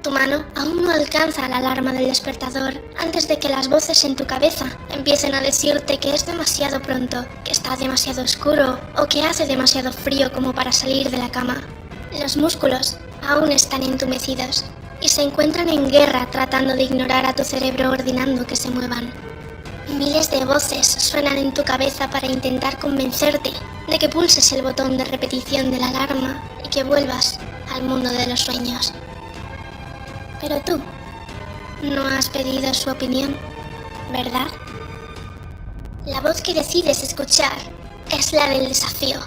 tu mano aún no alcanza la alarma del despertador antes de que las voces en tu cabeza empiecen a decirte que es demasiado pronto, que está demasiado oscuro o que hace demasiado frío como para salir de la cama. Los músculos aún están entumecidos y se encuentran en guerra tratando de ignorar a tu cerebro ordenando que se muevan. Miles de voces suenan en tu cabeza para intentar convencerte de que pulses el botón de repetición de la alarma y que vuelvas al mundo de los sueños. Pero tú no has pedido su opinión, ¿verdad? La voz que decides escuchar es la del desafío.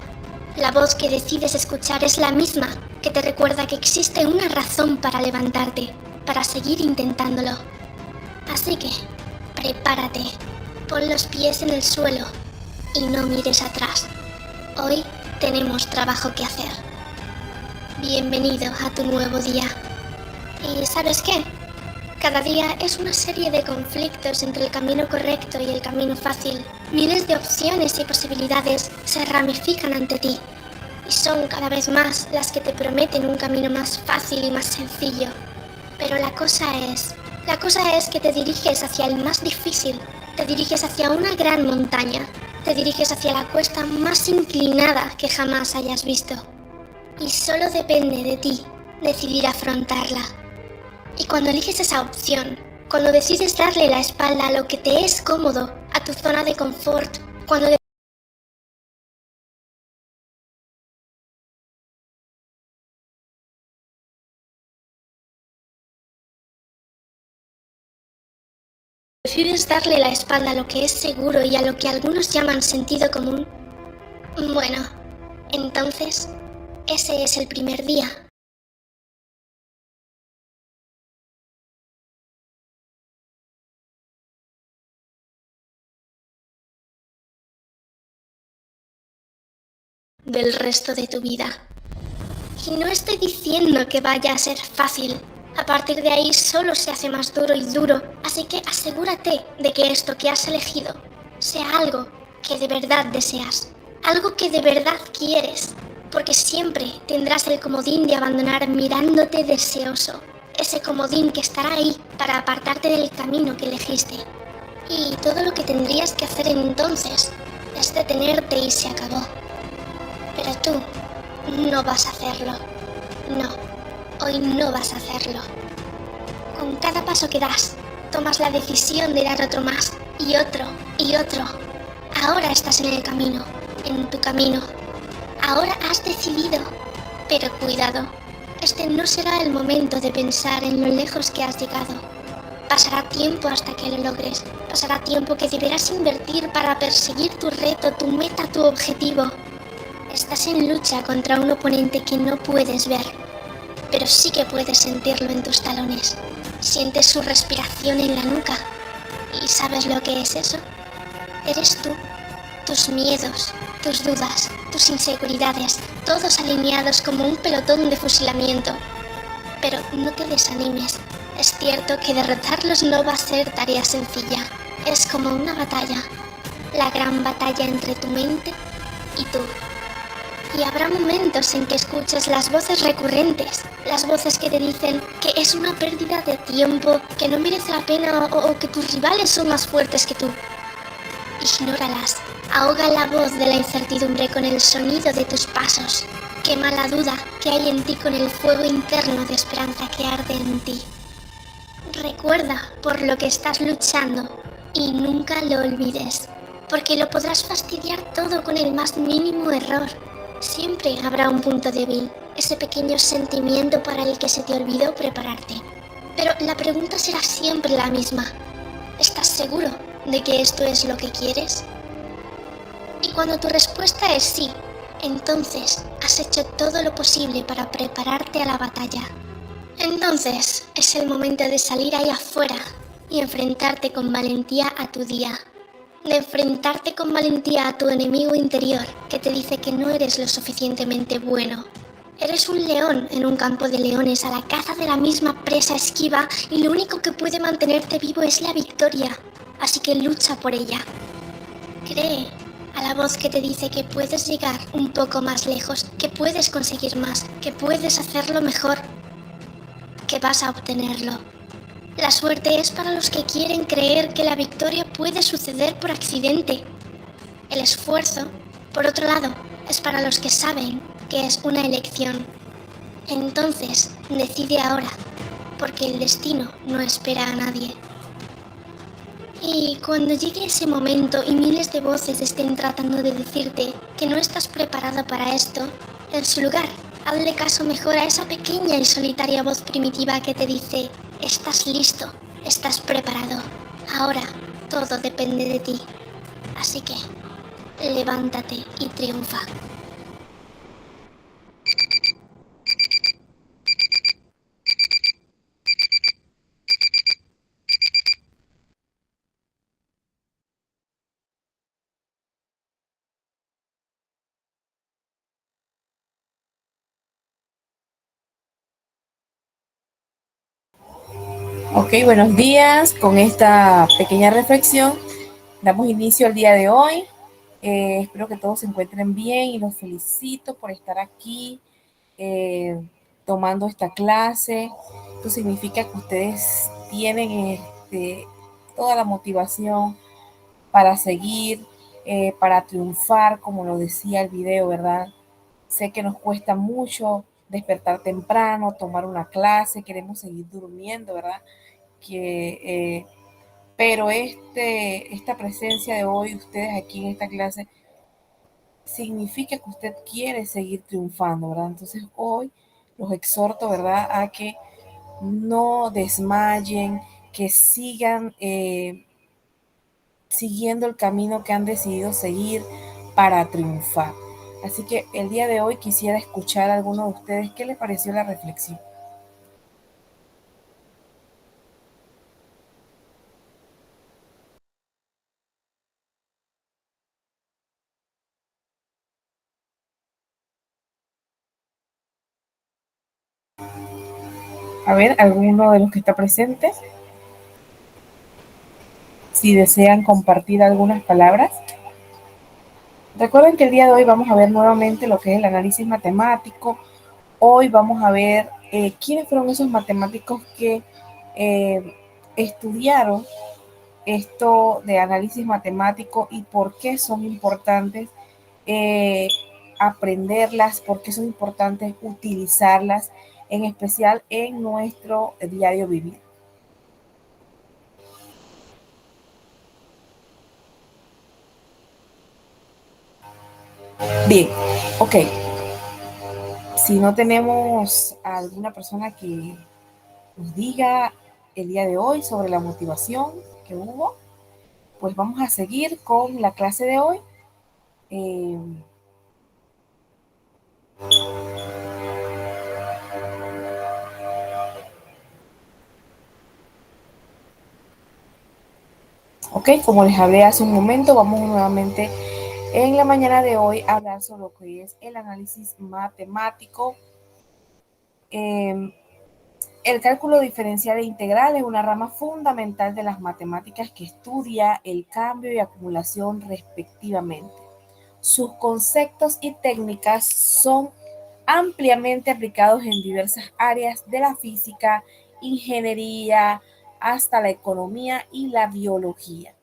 La voz que decides escuchar es la misma que te recuerda que existe una razón para levantarte, para seguir intentándolo. Así que, prepárate, pon los pies en el suelo y no mires atrás. Hoy tenemos trabajo que hacer. Bienvenido a tu nuevo día. ¿Y sabes qué? Cada día es una serie de conflictos entre el camino correcto y el camino fácil. Miles de opciones y posibilidades se ramifican ante ti y son cada vez más las que te prometen un camino más fácil y más sencillo. Pero la cosa es que te diriges hacia el más difícil, te diriges hacia una gran montaña, te diriges hacia la cuesta más inclinada que jamás hayas visto. Y solo depende de ti decidir afrontarla. Y cuando eliges esa opción, cuando decides darle la espalda a lo que te es cómodo, a tu zona de confort, cuando decides darle la espalda a lo que es seguro y a lo que algunos llaman sentido común, bueno, entonces ese es el primer día. Del resto de tu vida. Y no estoy diciendo que vaya a ser fácil. A partir de ahí solo se hace más duro y duro, así que asegúrate de que esto que has elegido sea algo que de verdad deseas, algo que de verdad quieres, porque siempre tendrás el comodín de abandonar mirándote deseoso, ese comodín que estará ahí para apartarte del camino que elegiste. Y todo lo que tendrías que hacer entonces es detenerte y se acabó. Pero tú no vas a hacerlo. No, hoy no vas a hacerlo. Con cada paso que das, tomas la decisión de dar otro más, y otro, y otro. Ahora estás en el camino, en tu camino. Ahora has decidido. Pero cuidado, este no será el momento de pensar en lo lejos que has llegado. Pasará tiempo hasta que lo logres. Pasará tiempo que deberás invertir para perseguir tu reto, tu meta, tu objetivo. Estás en lucha contra un oponente que no puedes ver, pero sí que puedes sentirlo en tus talones. Sientes su respiración en la nuca. ¿Y sabes lo que es eso? Eres tú, tus miedos, tus dudas, tus inseguridades, todos alineados como un pelotón de fusilamiento. Pero no te desanimes. Es cierto que derrotarlos no va a ser tarea sencilla. Es como una batalla, la gran batalla entre tu mente y tú. Y habrá momentos en que escuches las voces recurrentes, las voces que te dicen que es una pérdida de tiempo, que no merece la pena o que tus rivales son más fuertes que tú. Ignóralas, ahoga la voz de la incertidumbre con el sonido de tus pasos, quema la duda que hay en ti con el fuego interno de esperanza que arde en ti. Recuerda por lo que estás luchando y nunca lo olvides, porque lo podrás fastidiar todo con el más mínimo error. Siempre habrá un punto débil, ese pequeño sentimiento para el que se te olvidó prepararte. Pero la pregunta será siempre la misma. ¿Estás seguro de que esto es lo que quieres? Y cuando tu respuesta es sí, entonces has hecho todo lo posible para prepararte a la batalla. Entonces es el momento de salir ahí afuera y enfrentarte con valentía a tu día. De enfrentarte con valentía a tu enemigo interior que te dice que no eres lo suficientemente bueno. Eres un león en un campo de leones a la caza de la misma presa esquiva y lo único que puede mantenerte vivo es la victoria, así que lucha por ella. Cree a la voz que te dice que puedes llegar un poco más lejos, que puedes conseguir más, que puedes hacerlo mejor. que vas a obtenerlo. La suerte es para los que quieren creer que la victoria puede suceder por accidente. El esfuerzo, por otro lado, es para los que saben que es una elección. Entonces, decide ahora, porque el destino no espera a nadie. Y cuando llegue ese momento y miles de voces estén tratando de decirte que no estás preparado para esto, en su lugar, hazle caso mejor a esa pequeña y solitaria voz primitiva que te dice: estás listo, estás preparado, ahora todo depende de ti. Así que, levántate y triunfa. Ok, buenos días. Con esta pequeña reflexión damos inicio al día de hoy. Espero que todos se encuentren bien y los felicito por estar aquí eh, tomando esta clase. Esto significa que ustedes tienen toda la motivación para seguir, para triunfar, como lo decía el video, ¿verdad? Sé que nos cuesta mucho despertar temprano, tomar una clase, queremos seguir durmiendo, ¿verdad? que, pero esta presencia de hoy, ustedes aquí en esta clase, significa que usted quiere seguir triunfando, ¿verdad? Entonces hoy los exhorto, ¿verdad?, a que no desmayen, que sigan siguiendo el camino que han decidido seguir para triunfar. Así que el día de hoy quisiera escuchar a alguno de ustedes qué les pareció la reflexión. A ver, alguno de los que está presente, si desean compartir algunas palabras. Recuerden que el día de hoy vamos a ver nuevamente lo que es el análisis matemático. Hoy vamos a ver quiénes fueron esos matemáticos que estudiaron esto de análisis matemático y por qué son importantes eh, aprenderlas, por qué son importantes utilizarlas, en especial en nuestro diario vivir. Bien, ok. Si no tenemos a alguna persona que nos diga el día de hoy sobre la motivación que hubo, pues vamos a seguir con la clase de hoy. Eh, ok, como les hablé hace un momento, vamos nuevamente en la mañana de hoy a hablar sobre lo que es el análisis matemático. Eh, el cálculo diferencial e integral es una rama fundamental de las matemáticas que estudia el cambio y acumulación respectivamente. Sus conceptos y técnicas son ampliamente aplicados en diversas áreas de la física, ingeniería, hasta la economía y la biología.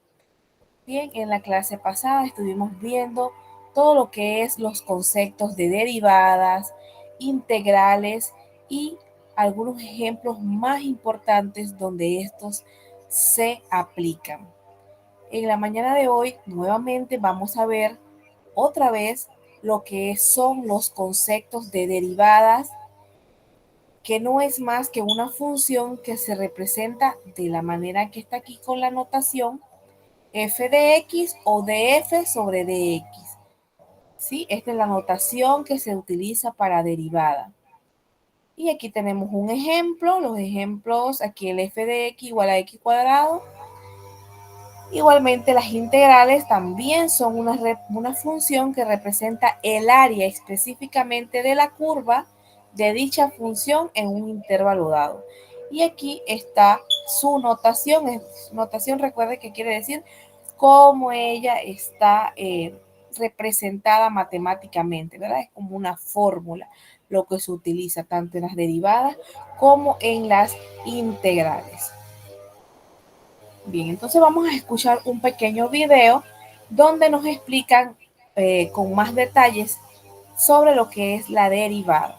Bien, en la clase pasada estuvimos viendo todo lo que es los conceptos de derivadas, integrales y algunos ejemplos más importantes donde estos se aplican. En la mañana de hoy, nuevamente vamos a ver otra vez lo que son los conceptos de derivadas, que no es más que una función que se representa de la manera que está aquí con la notación f de x o de f sobre dx. ¿Sí? Esta es la notación que se utiliza para derivada. Y aquí tenemos un ejemplo, los ejemplos, aquí el f de x igual a x cuadrado. Igualmente las integrales también son una función que representa el área específicamente de la curva de dicha función en un intervalo dado. Y aquí está su notación. Notación, recuerde que quiere decir cómo ella está representada matemáticamente, ¿verdad? Es como una fórmula. lo que se utiliza tanto en las derivadas como en las integrales. Bien, entonces vamos a escuchar un pequeño video donde nos explican con más detalles sobre lo que es la derivada.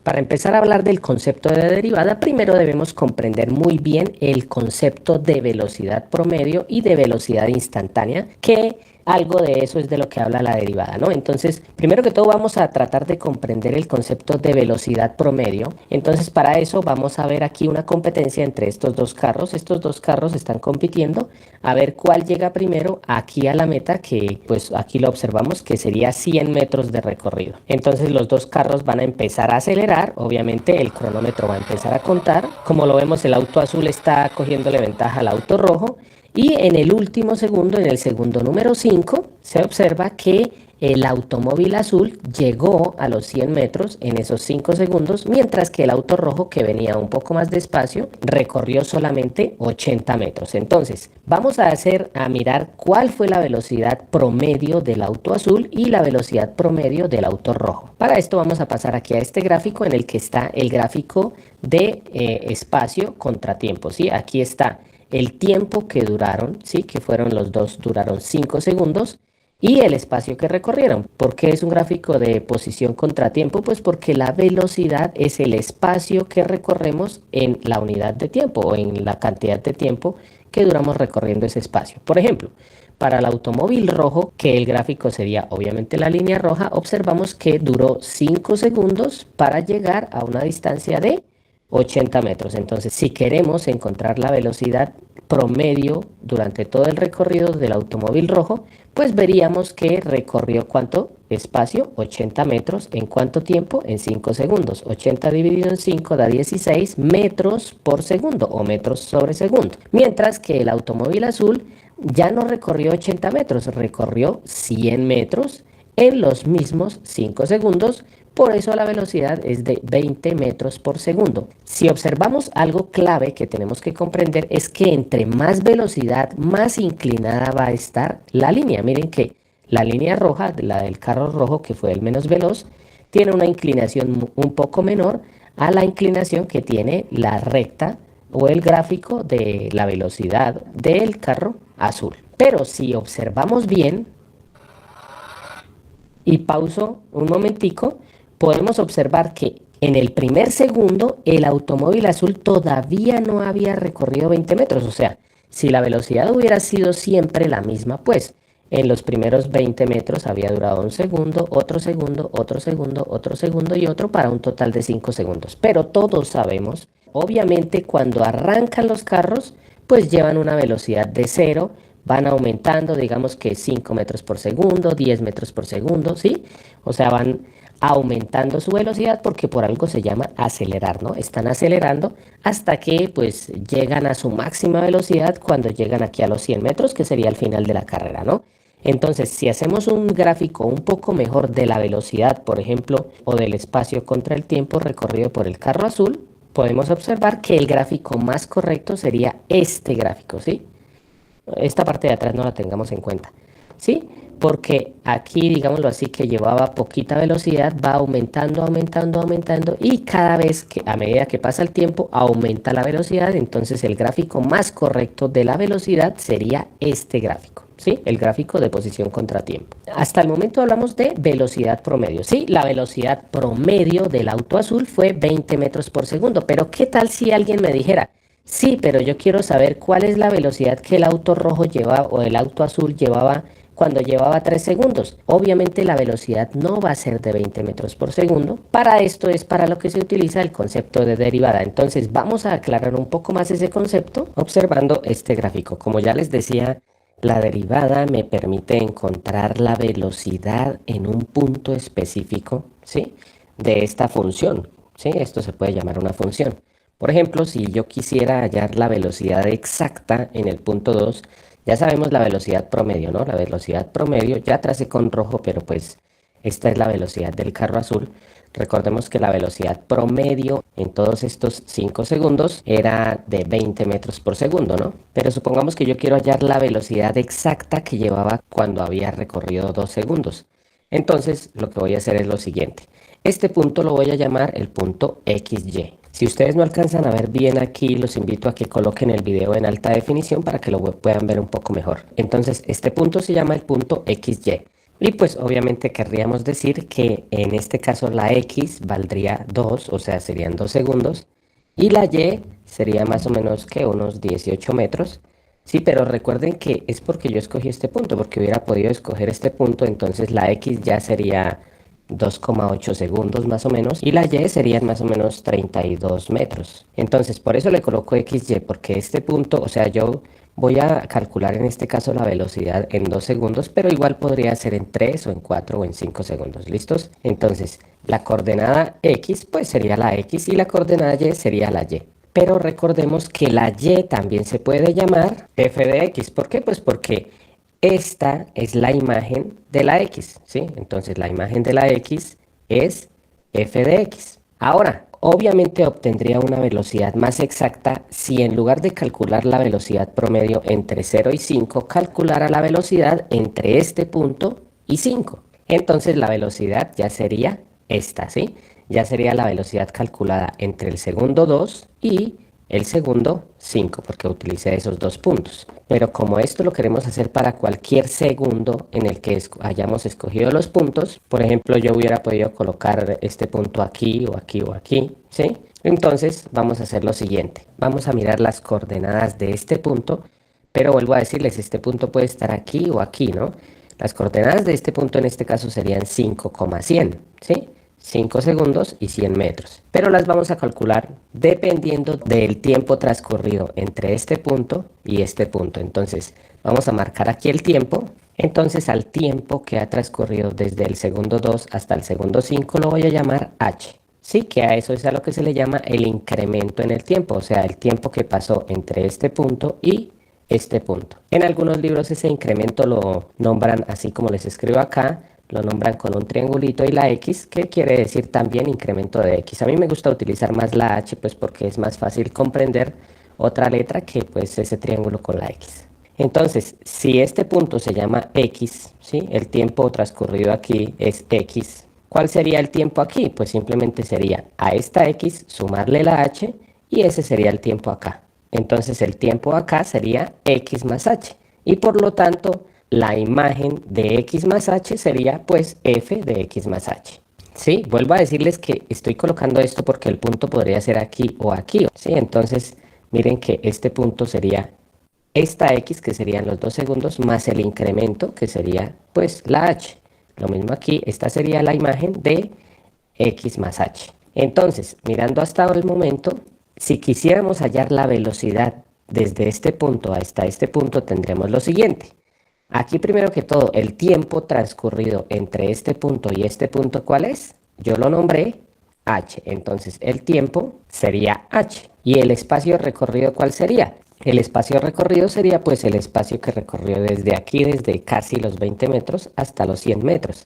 Para empezar a hablar del concepto de derivada, primero debemos comprender muy bien el concepto de velocidad promedio y de velocidad instantánea, que algo de eso es de lo que habla la derivada, ¿no? Entonces, primero que todo vamos a tratar de comprender el concepto de velocidad promedio. Entonces, para eso vamos a ver aquí una competencia entre estos dos carros. Estos dos carros están compitiendo a ver cuál llega primero aquí a la meta, que pues aquí lo observamos que sería 100 metros de recorrido. Entonces, los dos carros van a empezar a acelerar. Obviamente, el cronómetro va a empezar a contar. Como lo vemos, el auto azul está cogiéndole ventaja al auto rojo. Y en el último segundo, en el segundo número 5, se observa que el automóvil azul llegó a los 100 metros en esos 5 segundos, mientras que el auto rojo, que venía un poco más despacio, recorrió solamente 80 metros. Entonces, vamos a mirar cuál fue la velocidad promedio del auto azul y la velocidad promedio del auto rojo. Para esto vamos a pasar aquí a este gráfico en el que está el gráfico de espacio contra tiempo, ¿sí? Aquí está el tiempo que duraron, ¿sí? Que fueron los dos, duraron 5 segundos, y el espacio que recorrieron. ¿Por qué es un gráfico de posición contra tiempo? Pues porque la velocidad es el espacio que recorremos en la unidad de tiempo o en la cantidad de tiempo que duramos recorriendo ese espacio. Por ejemplo, para el automóvil rojo, que el gráfico sería obviamente la línea roja, observamos que duró 5 segundos para llegar a una distancia de 80 metros. Entonces, si queremos encontrar la velocidad promedio durante todo el recorrido del automóvil rojo, pues veríamos que recorrió ¿cuánto espacio? 80 metros. ¿En cuánto tiempo? En 5 segundos. 80 dividido en 5 da 16 metros por segundo o metros sobre segundo. Mientras que el automóvil azul ya no recorrió 80 metros, recorrió 100 metros en los mismos 5 segundos. Por eso la velocidad es de 20 metros por segundo. Si observamos algo clave que tenemos que comprender es que entre más velocidad, más inclinada va a estar la línea. Miren que la línea roja, la del carro rojo, que fue el menos veloz, tiene una inclinación un poco menor a la inclinación que tiene la recta o el gráfico de la velocidad del carro azul. Pero si observamos bien, y pauso un momentico, podemos observar que en el primer segundo el automóvil azul todavía no había recorrido 20 metros. O sea, si la velocidad hubiera sido siempre la misma, pues en los primeros 20 metros había durado un segundo, otro segundo, otro segundo, otro segundo y otro para un total de 5 segundos. Pero todos sabemos, obviamente cuando arrancan los carros, pues llevan una velocidad de 0, van aumentando, digamos que 5 metros por segundo, 10 metros por segundo, ¿sí? O sea, van aumentando su velocidad porque por algo se llama acelerar, ¿no? Están acelerando hasta que pues llegan a su máxima velocidad cuando llegan aquí a los 100 metros, que sería el final de la carrera, ¿no? Entonces, si hacemos un gráfico un poco mejor de la velocidad, por ejemplo, o del espacio contra el tiempo recorrido por el carro azul, podemos observar que el gráfico más correcto sería este gráfico, ¿sí? Esta parte de atrás no la tengamos en cuenta, ¿sí? Porque aquí, digámoslo así, que llevaba poquita velocidad, va aumentando, aumentando, aumentando, y cada vez que, a medida que pasa el tiempo, aumenta la velocidad. Entonces el gráfico más correcto de la velocidad sería este gráfico, ¿sí? El gráfico de posición contra tiempo. Hasta el momento hablamos de velocidad promedio, ¿sí? La velocidad promedio del auto azul fue 20 metros por segundo, pero ¿qué tal si alguien me dijera: sí, pero yo quiero saber cuál es la velocidad que el auto rojo llevaba o el auto azul llevaba cuando llevaba 3 segundos? Obviamente la velocidad no va a ser de 20 metros por segundo. Para esto es para lo que se utiliza el concepto de derivada. Entonces vamos a aclarar un poco más ese concepto observando este gráfico. Como ya les decía, la derivada me permite encontrar la velocidad en un punto específico, ¿sí?, de esta función, ¿sí? Esto se puede llamar una función. Por ejemplo, si yo quisiera hallar la velocidad exacta en el punto 2, ya sabemos la velocidad promedio, ¿no? La velocidad promedio, ya tracé con rojo, pero pues esta es la velocidad del carro azul. Recordemos que la velocidad promedio en todos estos 5 segundos era de 20 metros por segundo, ¿no? Pero supongamos que yo quiero hallar la velocidad exacta que llevaba cuando había recorrido 2 segundos. Entonces, lo que voy a hacer es lo siguiente. Este punto lo voy a llamar el punto XY. Si ustedes no alcanzan a ver bien aquí, los invito a que coloquen el video en alta definición para que lo puedan ver un poco mejor. Entonces, este punto se llama el punto XY. Y pues obviamente querríamos decir que en este caso la X valdría 2, o sea, serían 2 segundos. Y la Y sería más o menos que unos 18 metros. Sí, pero recuerden que es porque yo escogí este punto, porque hubiera podido escoger este punto, entonces la X ya sería 2,8 segundos más o menos, y la Y serían más o menos 32 metros. Entonces, por eso le coloco XY, porque este punto, o sea, yo voy a calcular en este caso la velocidad en 2 segundos, pero igual podría ser en 3 o en 4 o en 5 segundos. ¿Listos? Entonces, la coordenada X pues sería la X y la coordenada Y sería la Y. Pero recordemos que la Y también se puede llamar f de X. ¿Por qué? Pues porque esta es la imagen de la X, ¿sí? Entonces la imagen de la X es f de X. Ahora, obviamente obtendría una velocidad más exacta si en lugar de calcular la velocidad promedio entre 0 y 5, calculara la velocidad entre este punto y 5. Entonces la velocidad ya sería esta, ¿sí? Ya sería la velocidad calculada entre el segundo 2 y el segundo 5, porque utilicé esos dos puntos. Pero como esto lo queremos hacer para cualquier segundo en el que hayamos escogido los puntos, por ejemplo, yo hubiera podido colocar este punto aquí o aquí o aquí, ¿sí? Entonces vamos a hacer lo siguiente. Vamos a mirar las coordenadas de este punto, pero vuelvo a decirles, este punto puede estar aquí o aquí, ¿no? Las coordenadas de este punto en este caso serían 5,100, ¿sí? 5 segundos y 100 metros. Pero las vamos a calcular dependiendo del tiempo transcurrido entre este punto y este punto. Entonces, vamos a marcar aquí el tiempo. Entonces, al tiempo que ha transcurrido desde el segundo 2 hasta el segundo 5 lo voy a llamar h. Sí, que a eso es a lo que se le llama el incremento en el tiempo, o sea, el tiempo que pasó entre este punto y este punto. En algunos libros ese incremento lo nombran así como les escribo acá, lo nombran con un triangulito y la X, que quiere decir también incremento de X. A mí me gusta utilizar más la H, pues porque es más fácil comprender otra letra que pues ese triángulo con la X. Entonces, si este punto se llama X, ¿sí? El tiempo transcurrido aquí es X. ¿Cuál sería el tiempo aquí? Pues simplemente sería a esta X sumarle la H y ese sería el tiempo acá. Entonces el tiempo acá sería X más H. Y por lo tanto, la imagen de X más H sería pues F de X más H. Sí, vuelvo a decirles que estoy colocando esto porque el punto podría ser aquí o aquí. Sí, entonces miren que este punto sería esta X, que serían los 2 segundos, más el incremento, que sería pues la H. Lo mismo aquí, esta sería la imagen de X más H. Entonces, mirando hasta ahora el momento, si quisiéramos hallar la velocidad desde este punto hasta este punto, tendremos lo siguiente. Aquí primero que todo, el tiempo transcurrido entre este punto y este punto, ¿cuál es? Yo lo nombré h. Entonces el tiempo sería h. ¿Y el espacio recorrido cuál sería? El espacio recorrido sería pues el espacio que recorrió desde aquí, desde casi los 20 metros hasta los 100 metros.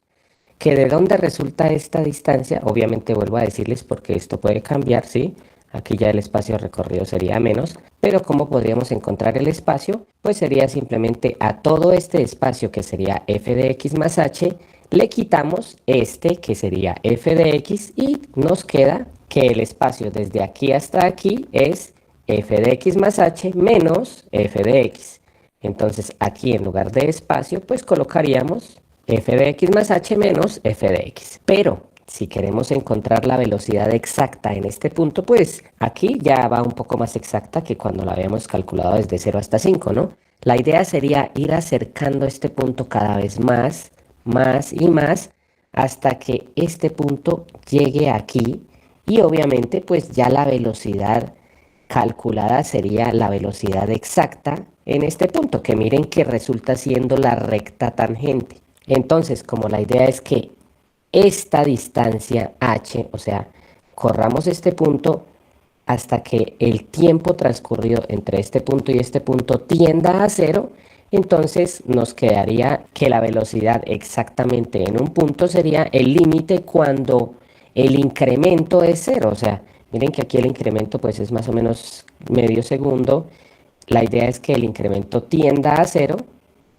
¿Que de dónde resulta esta distancia? Obviamente vuelvo a decirles porque esto puede cambiar, ¿sí? Aquí ya el espacio recorrido sería menos, pero ¿cómo podríamos encontrar el espacio? Pues sería simplemente a todo este espacio que sería f de x más h, le quitamos este que sería f de x y nos queda que el espacio desde aquí hasta aquí es f de x más h menos f de x. Entonces aquí en lugar de espacio pues colocaríamos f de x más h menos f de x. Pero si queremos encontrar la velocidad exacta en este punto, pues aquí ya va un poco más exacta que cuando la habíamos calculado desde 0 hasta 5, ¿no? La idea sería ir acercando este punto cada vez más, más y más, hasta que este punto llegue aquí y obviamente pues ya la velocidad calculada sería la velocidad exacta en este punto, que miren que resulta siendo la recta tangente. Entonces, como la idea es que esta distancia h, o sea, corramos este punto hasta que el tiempo transcurrido entre este punto y este punto tienda a cero, entonces nos quedaría que la velocidad exactamente en un punto sería el límite cuando el incremento es cero. O sea, miren que aquí el incremento pues es más o menos medio segundo. La idea es que el incremento tienda a cero,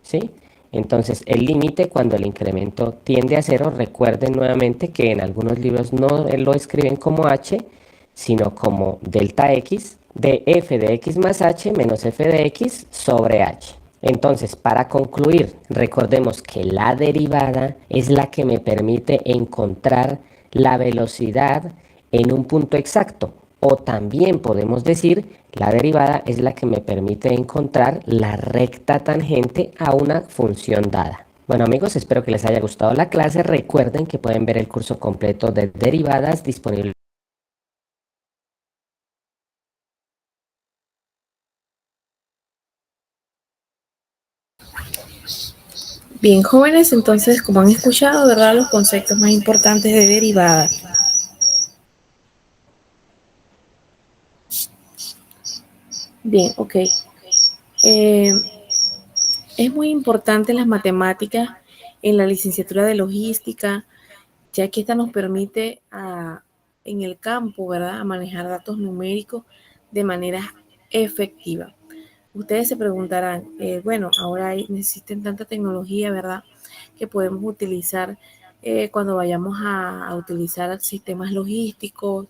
¿sí? Entonces, el límite cuando el incremento tiende a cero, recuerden nuevamente que en algunos libros no lo escriben como h, sino como delta x de f de x más h menos f de x sobre h. Entonces, para concluir, recordemos que la derivada es la que me permite encontrar la velocidad en un punto exacto. O también podemos decir, la derivada es la que me permite encontrar la recta tangente a una función dada. Bueno amigos, espero que les haya gustado la clase. Recuerden que pueden ver el curso completo de derivadas disponible. Bien, jóvenes, entonces, como han escuchado, ¿verdad? Los conceptos más importantes de derivada. Bien, ok. Eh, es muy importante las matemáticas en la licenciatura de logística, ya que esta nos permite en el campo, ¿verdad?, a manejar datos numéricos de manera efectiva. Ustedes se preguntarán, bueno, ahora existen tanta tecnología, ¿verdad?, que podemos utilizar cuando vayamos a utilizar sistemas logísticos,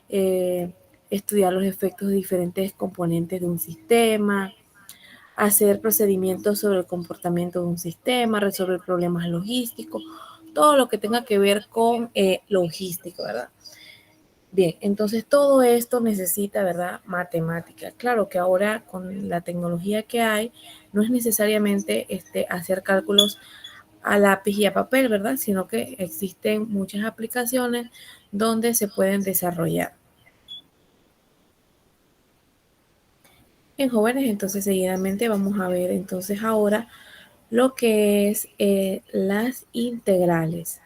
eh, estudiar los efectos de diferentes componentes de un sistema, hacer procedimientos sobre el comportamiento de un sistema, resolver problemas logísticos, todo lo que tenga que ver con logística, ¿verdad? Bien, entonces todo esto necesita, ¿verdad?, matemática. Claro que ahora con la tecnología que hay, no es necesariamente hacer cálculos a lápiz y a papel, ¿verdad? Sino que existen muchas aplicaciones donde se pueden desarrollar. En jóvenes, entonces seguidamente vamos a ver entonces ahora lo que es las integrales.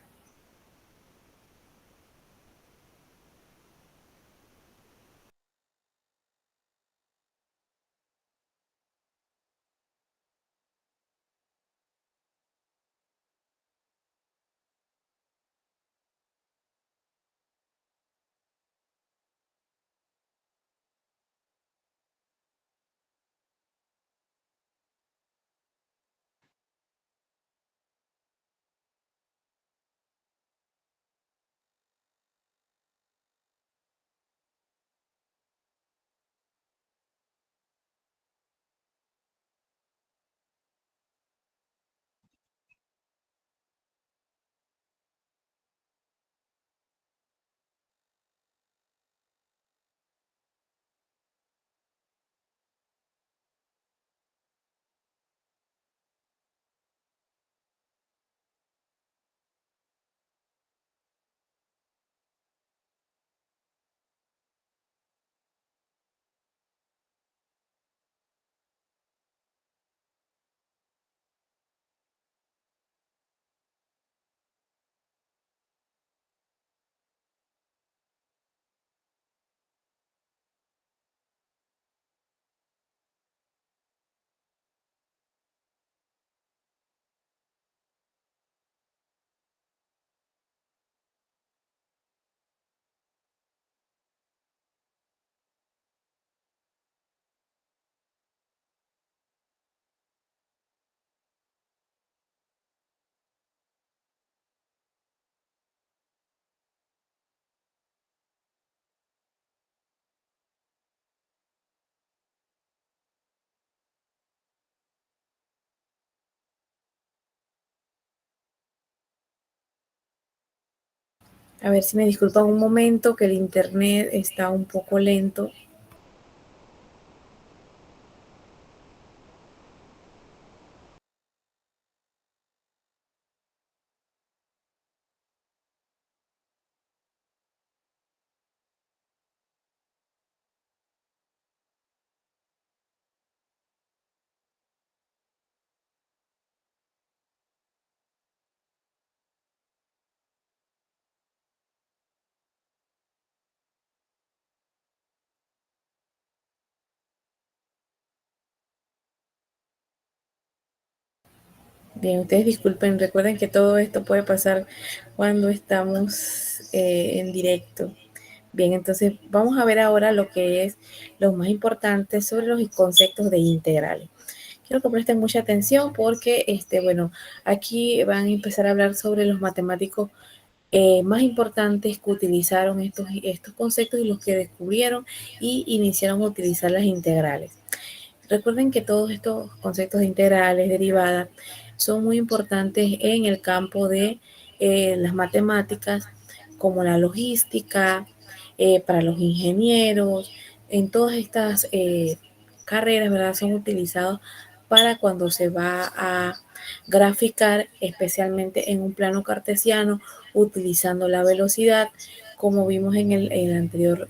A ver si me disculpan un momento que el internet está un poco lento. Bien, ustedes disculpen, recuerden que todo esto puede pasar cuando estamos en directo. Bien, entonces vamos a ver ahora lo que es lo más importante sobre los conceptos de integrales. Quiero que presten mucha atención porque, bueno, aquí van a empezar a hablar sobre los matemáticos más importantes que utilizaron estos conceptos y los que descubrieron y iniciaron a utilizar las integrales. Recuerden que todos estos conceptos de integrales, derivadas, son muy importantes en el campo de las matemáticas, como la logística, para los ingenieros, en todas estas carreras, ¿verdad? Son utilizados para cuando se va a graficar, especialmente en un plano cartesiano, utilizando la velocidad, como vimos en el anterior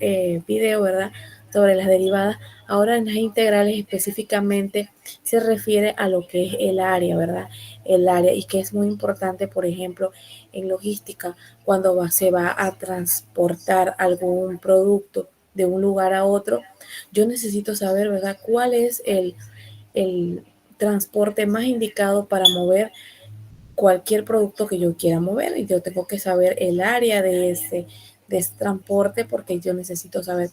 video, ¿verdad? Sobre las derivadas. Ahora en las integrales específicamente se refiere a lo que es el área, ¿verdad? El área, y que es muy importante, por ejemplo, en logística, cuando se va a transportar algún producto de un lugar a otro, yo necesito saber, ¿verdad?, cuál es el transporte más indicado para mover cualquier producto que yo quiera mover. Y yo tengo que saber el área de ese transporte, porque yo necesito saber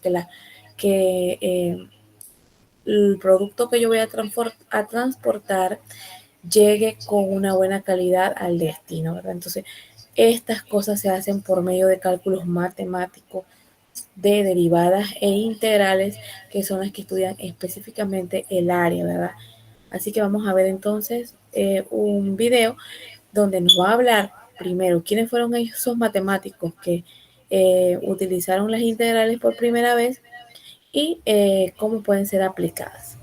que el producto que yo voy a transportar llegue con una buena calidad al destino, ¿verdad? Entonces, estas cosas se hacen por medio de cálculos matemáticos de derivadas e integrales, que son las que estudian específicamente el área, ¿verdad? Así que vamos a ver entonces un video donde nos va a hablar primero quiénes fueron esos matemáticos que utilizaron las integrales por primera vez y cómo pueden ser aplicadas.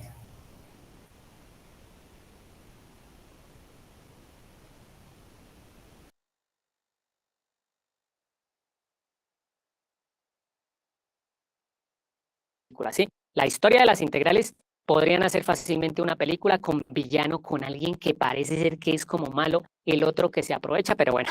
¿Sí? La historia de las integrales podrían hacer fácilmente una película con villano, con alguien que parece ser que es como malo, el otro que se aprovecha, pero bueno,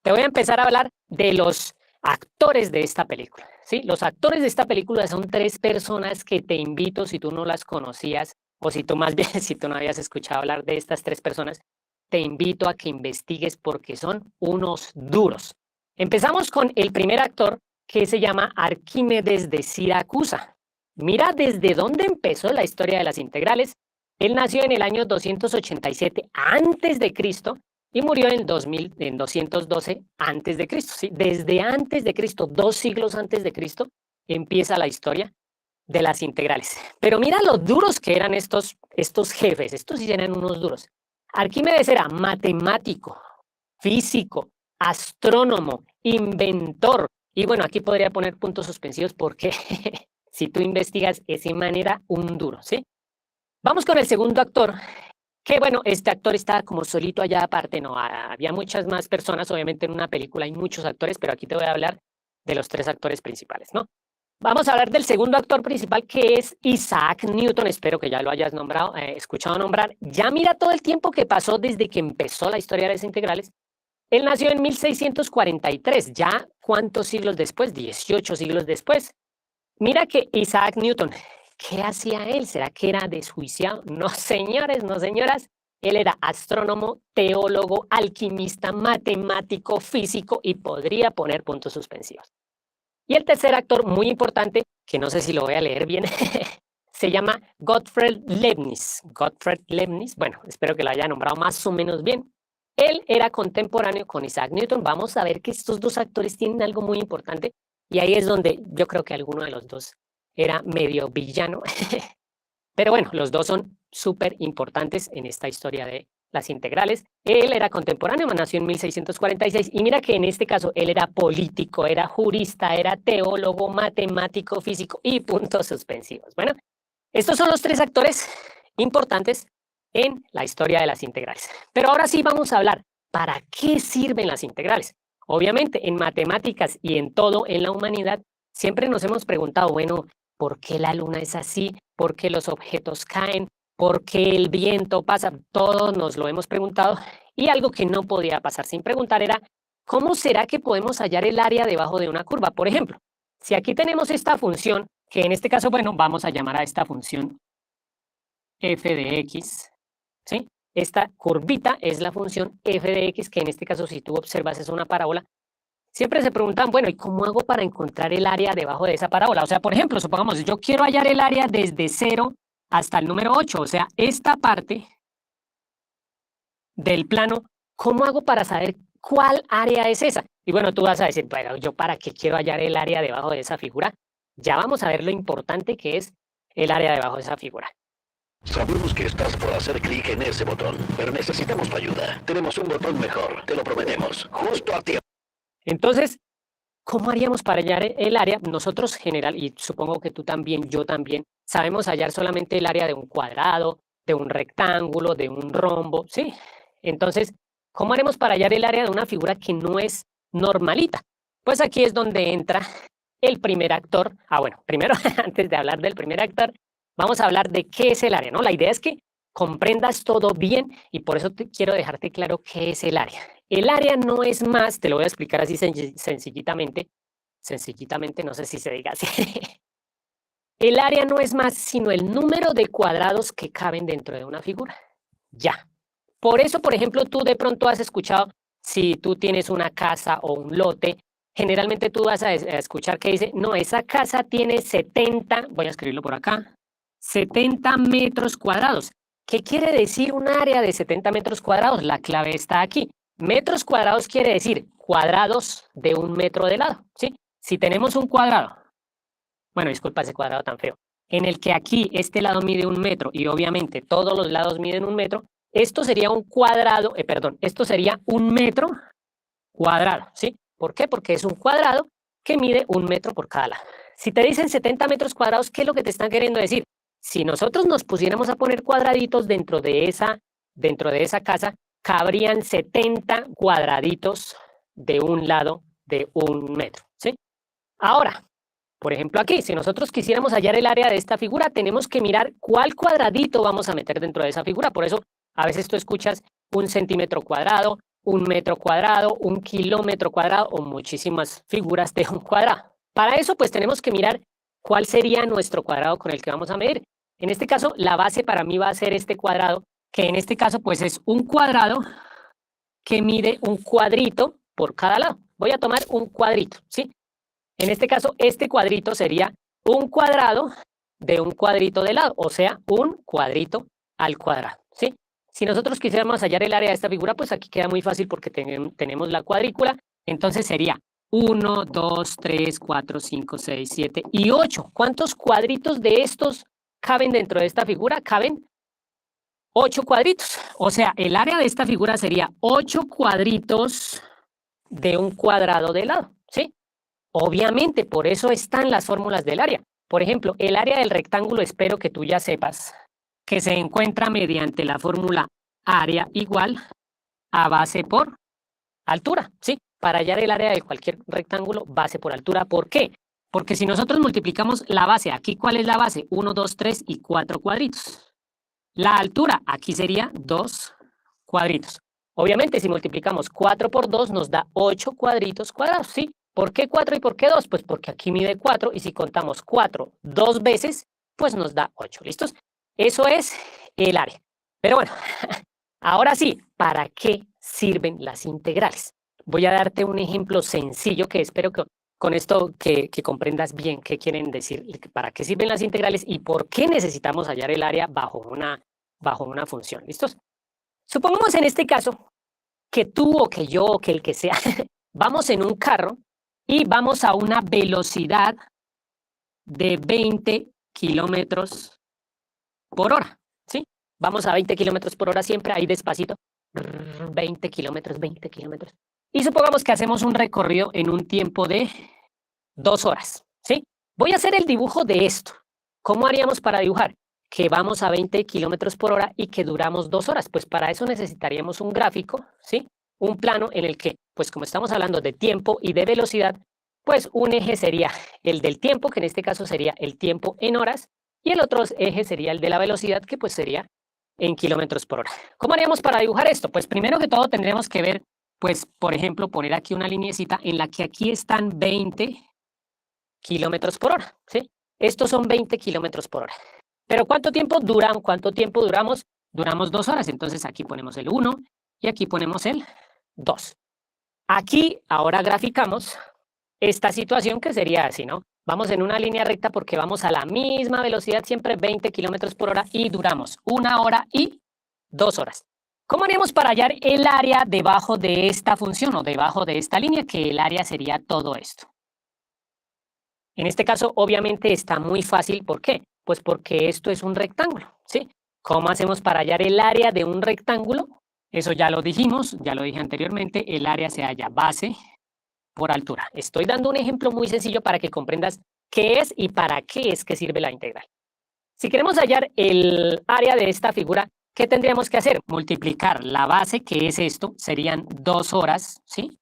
te voy a empezar a hablar de los actores de esta película. ¿Sí? Los actores de esta película son tres personas que te invito, si tú no las conocías, o si tú más bien, si tú no habías escuchado hablar de estas tres personas, te invito a que investigues porque son unos duros. Empezamos con el primer actor, que se llama Arquímedes de Siracusa. Mira desde dónde empezó la historia de las integrales. Él nació en el año 287 antes de Cristo y murió en 212 antes de Cristo. ¿Sí? Desde antes de Cristo, 2 siglos antes de Cristo, empieza la historia de las integrales. Pero mira lo duros que eran estos jefes. Estos sí eran unos duros. Arquímedes era matemático, físico, astrónomo, inventor. Y bueno, aquí podría poner puntos suspensivos porque si tú investigas, ese man era un duro, ¿sí? Vamos con el segundo actor, que bueno, este actor está como solito allá aparte, no, había muchas más personas, obviamente en una película hay muchos actores, pero aquí te voy a hablar de los tres actores principales, ¿no? Vamos a hablar del segundo actor principal, que es Isaac Newton. Espero que ya lo hayas nombrado, escuchado nombrar. Ya mira todo el tiempo que pasó desde que empezó la historia de las integrales. Él nació en 1643, ya ¿cuántos siglos después? 18 siglos después. Mira que Isaac Newton, ¿qué hacía él? ¿Será que era desjuiciado? No, señores, no, señoras. Él era astrónomo, teólogo, alquimista, matemático, físico y podría poner puntos suspensivos. Y el tercer actor muy importante, que no sé si lo voy a leer bien, se llama Gottfried Leibniz. Gottfried Leibniz, bueno, espero que lo haya nombrado más o menos bien. Él era contemporáneo con Isaac Newton. Vamos a ver que estos dos actores tienen algo muy importante y ahí es donde yo creo que alguno de los dos era medio villano. Pero bueno, los dos son súper importantes en esta historia de las integrales. Él era contemporáneo, nació en 1646, y mira que en este caso él era político, era jurista, era teólogo, matemático, físico y puntos suspensivos. Bueno, estos son los tres actores importantes en la historia de las integrales. Pero ahora sí vamos a hablar, ¿para qué sirven las integrales? Obviamente, en matemáticas y en todo en la humanidad, siempre nos hemos preguntado, bueno, ¿por qué la luna es así? ¿Por qué los objetos caen? ¿Por qué el viento pasa? Todos nos lo hemos preguntado. Y algo que no podía pasar sin preguntar era, ¿cómo será que podemos hallar el área debajo de una curva? Por ejemplo, si aquí tenemos esta función, que en este caso, bueno, vamos a llamar a esta función f de x, ¿sí? Esta curvita es la función f de x, que en este caso, si tú observas, es una parábola. Siempre se preguntan, bueno, ¿y cómo hago para encontrar el área debajo de esa parábola? O sea, por ejemplo, supongamos, yo quiero hallar el área desde 0 hasta el número 8, o sea, esta parte del plano, ¿cómo hago para saber cuál área es esa? Y bueno, tú vas a decir, bueno, ¿yo para qué quiero hallar el área debajo de esa figura? Ya vamos a ver lo importante que es el área debajo de esa figura. Sabemos que estás por hacer clic en ese botón, pero necesitamos tu ayuda. Tenemos un botón mejor, te lo prometemos, justo a tiempo. Entonces, ¿cómo haríamos para hallar el área? Nosotros general, y supongo que tú también, yo también, sabemos hallar solamente el área de un cuadrado, de un rectángulo, de un rombo, ¿sí? Entonces, ¿cómo haremos para hallar el área de una figura que no es normalita? Pues aquí es donde entra el primer actor. Bueno, primero, antes de hablar del primer actor, vamos a hablar de qué es el área, ¿no? La idea es que comprendas todo bien y por eso quiero dejarte claro qué es el área. El área no es más, te lo voy a explicar así sencillitamente, no sé si se diga así. El área no es más sino el número de cuadrados que caben dentro de una figura. Ya. Por eso, por ejemplo, tú de pronto has escuchado, si tú tienes una casa o un lote, generalmente tú vas a escuchar que dice, no, esa casa tiene 70, voy a escribirlo por acá, 70 metros cuadrados. ¿Qué quiere decir un área de 70 metros cuadrados? La clave está aquí. Metros cuadrados quiere decir cuadrados de 1 metro de lado, ¿sí? Si tenemos un cuadrado, bueno, disculpa ese cuadrado tan feo, en el que aquí este lado mide 1 metro y obviamente todos los lados miden 1 metro, esto sería un cuadrado, esto sería 1 metro cuadrado, ¿sí? ¿Por qué? Porque es un cuadrado que mide 1 metro por cada lado. Si te dicen 70 metros cuadrados, ¿qué es lo que te están queriendo decir? Si nosotros nos pusiéramos a poner cuadraditos dentro de esa casa, cabrían 70 cuadraditos de un lado de 1 metro, ¿sí? Ahora, por ejemplo aquí, si nosotros quisiéramos hallar el área de esta figura, tenemos que mirar cuál cuadradito vamos a meter dentro de esa figura. Por eso, a veces tú escuchas 1 centímetro cuadrado, 1 metro cuadrado, 1 kilómetro cuadrado o muchísimas figuras de un cuadrado. Para eso, pues tenemos que mirar cuál sería nuestro cuadrado con el que vamos a medir. En este caso, la base para mí va a ser este cuadrado, que en este caso, pues es un cuadrado que mide un cuadrito por cada lado. Voy a tomar un cuadrito, ¿sí? En este caso, este cuadrito sería un cuadrado de un cuadrito de lado, o sea, un cuadrito al cuadrado, ¿sí? Si nosotros quisiéramos hallar el área de esta figura, pues aquí queda muy fácil porque tenemos la cuadrícula, entonces sería 1, 2, 3, 4, 5, 6, 7 y 8. ¿Cuántos cuadritos de estos caben dentro de esta figura? Caben 8 cuadritos, o sea, el área de esta figura sería 8 cuadritos de un cuadrado de lado, ¿sí? Obviamente, por eso están las fórmulas del área. Por ejemplo, el área del rectángulo, espero que tú ya sepas, que se encuentra mediante la fórmula área igual a base por altura, ¿sí? Para hallar el área de cualquier rectángulo, base por altura. ¿Por qué? Porque si nosotros multiplicamos la base, aquí, ¿cuál es la base? 1, 2, 3 y 4 cuadritos. La altura, aquí sería 2 cuadritos. Obviamente, si multiplicamos 4 por 2, nos da 8 cuadritos cuadrados, ¿sí? ¿Por qué 4 y por qué 2? Pues porque aquí mide 4 y si contamos 4 2 veces, pues nos da 8. ¿Listos? Eso es el área. Pero bueno, ahora sí, ¿para qué sirven las integrales? Voy a darte un ejemplo sencillo que espero que con esto que comprendas bien qué quieren decir, para qué sirven las integrales y por qué necesitamos hallar el área bajo una función. ¿Listos? Supongamos en este caso que tú o que yo o que el que sea, vamos en un carro y vamos a una velocidad de 20 kilómetros por hora, ¿sí? Vamos a 20 kilómetros por hora siempre, ahí despacito. 20 kilómetros, 20 kilómetros. Y supongamos que hacemos un recorrido en un tiempo de 2 horas, ¿sí? Voy a hacer el dibujo de esto. ¿Cómo haríamos para dibujar? Que vamos a 20 kilómetros por hora y que duramos 2 horas. Pues para eso necesitaríamos un gráfico, ¿sí? Un plano en el que, pues como estamos hablando de tiempo y de velocidad, pues un eje sería el del tiempo, que en este caso sería el tiempo en horas, y el otro eje sería el de la velocidad, que pues sería en kilómetros por hora. ¿Cómo haríamos para dibujar esto? Pues primero que todo tendríamos que ver, pues por ejemplo, poner aquí una lineecita en la que aquí están 20 kilómetros por hora, ¿sí? Estos son 20 kilómetros por hora. Pero ¿cuánto tiempo duran? ¿Cuánto tiempo duramos? Duramos 2 horas, entonces aquí ponemos el 1 y aquí ponemos el 2. Aquí ahora graficamos esta situación que sería así, ¿no? Vamos en una línea recta porque vamos a la misma velocidad, siempre 20 kilómetros por hora y duramos 1 hora y 2 horas. ¿Cómo haríamos para hallar el área debajo de esta función o debajo de esta línea? Que el área sería todo esto. En este caso, obviamente está muy fácil. ¿Por qué? Pues porque esto es un rectángulo, ¿sí? ¿Cómo hacemos para hallar el área de un rectángulo? Eso ya lo dijimos, ya lo dije anteriormente, el área se halla base por altura. Estoy dando un ejemplo muy sencillo para que comprendas qué es y para qué es que sirve la integral. Si queremos hallar el área de esta figura, ¿qué tendríamos que hacer? Multiplicar la base, que es esto, serían 2 horas, ¿sí?